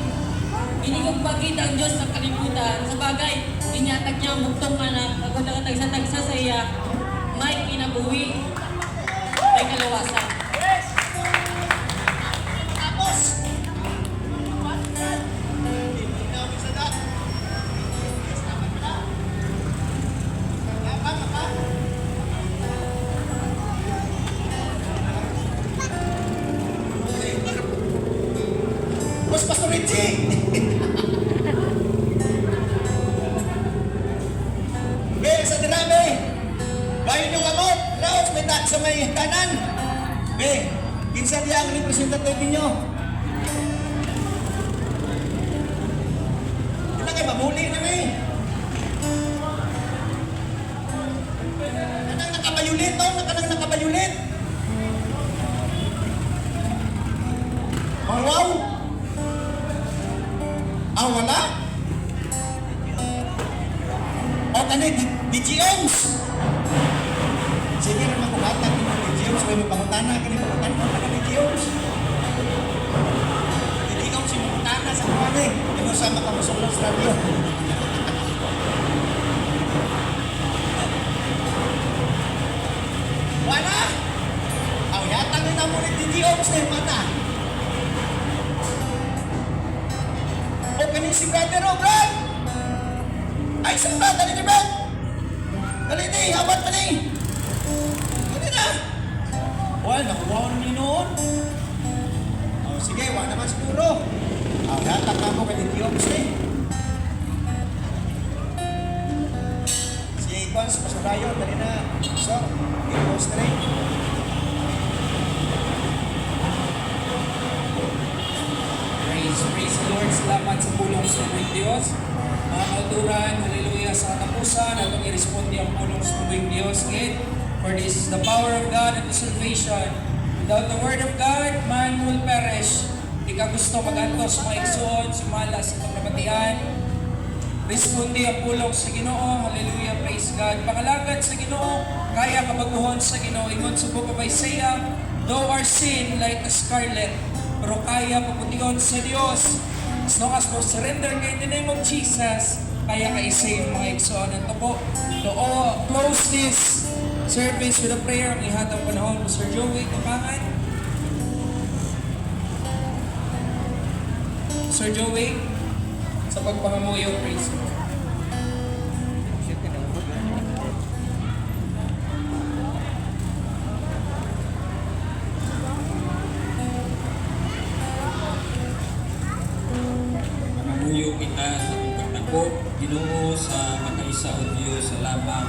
inigong pagkita ang Diyos ng kalibutan. Sa bagay, inyatag niya ang muktong anak, nagkatag-sa sa iya, may kinabuhi, may kalawasan. Tapos! Pastor Richie! Be, sa dinabi! Bayan yung amot! Laos, may sa may kanan! Be, kinsa diya ang representative ninyo? Ito kayo, mamuli na be! Kanang nakabayulit, no? Kanang nakabayulit! Oh, wow! Wala? O kani, DGMs! Sige naman kumatag ni DGMs, may pangutana, kani pangutana ko ka DGMs. DGMs yung pangutana sa mga ni, yung sa makamusulong sa radio. Wala? Yatang na mo ni DGMs na yung mata. O kaning si brother o, Brad! Ay, saan ba? Dali ni Brad! Dali ni, habat pa ni! Dali na! Well, nakuha ko naman noon. O, sige, wala naman siguro. Hatang na mo kay Diyos eh. Si Kwan, sa Pasurayo, dali na. So, i-post na rin. Praise the Lord, salamat sa pulong sa buong Diyos. Mga kauturan, hallelujah sa katapusan, at ang i-responde ang pulong sa buong Diyos. And For this is the power of God and the salvation. Without the word of God, man will perish. Di ka gusto magantos, mga igsoon, sumala sa pagkabatian. Responde ang pulong sa Ginoo. Hallelujah, praise God. Pakalagad sa Ginoo, kaya kabaguhon sa Ginoo. Ingon sa book of Isaiah, though our sin like a scarlet, pero kaya pagputiyon sa Dios. As long as mo surrender kay in the name of Jesus, kaya ka-save mga igsoon. And to close this service with a prayer, ang ihatang panahon mo, Sir Joey, tapangan. Sir Joey, sa pagpangamuyo, praise God. Pangamuyo kita sa pagpagdako, Ginoo sa makaisa o Diyos, salamat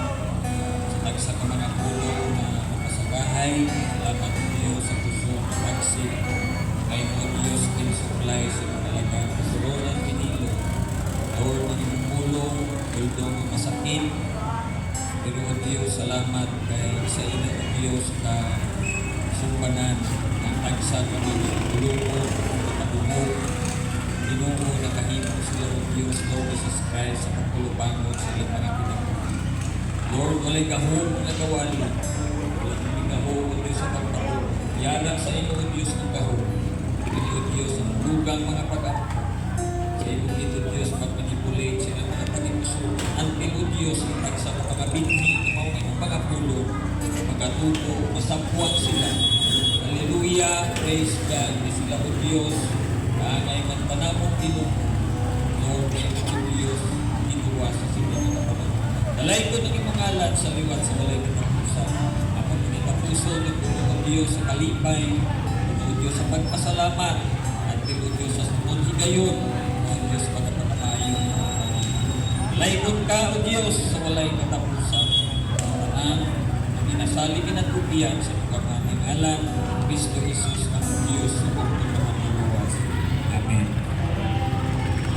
sa tagsa ka mga pulong na makasabahay, salamat o Diyos sa puso ng vaccine, kay o Diyos kinsuklay sa mga kasuronan pinilo, Lord, maging pulong, tuldo mo masakit, pero o Diyos, salamat kay sa ina o Diyos ka sumpanan ng tagsa ka mga pulong mo, katulong, Ginoo nakahimo sila o Diyos, Lord Jesus Christ, sa pagkulubangon sila mga pinagpunan. Lord, walay kahong nagawali. Walang kahong o Diyos sa pagpahong. Yara sa iyo o Diyos ng kahong. Pili o Diyos ang lugang mga pag-ako. Sa iyo ito Diyos pag-manipulate sila mga pag-ipuso. Antil o Diyos ang tagsa ng mga binhi na mga pag-apulo. Pag-atuto, masampuan sila. Hallelujah, praise God. Di sila o Diyos. Kaya man panamong Ginoo, Lord, kaya ito Diyos, inuwa sa sila ng kapatid. Dalay ko ng imangalan sa liwat sa walay ng pusa. Ako ng puso ng Panginoon Diyos sa kalipay, Panginoon Diyos sa pagpasalamat, at Panginoon Diyos sa sunod higayon, Panginoon Diyos pagkapatamayon. Laykot ka, O Diyos, sa walay katapusan. Ang inasali kinatubiyan sa pagkamaning alam, Kristo Jesus.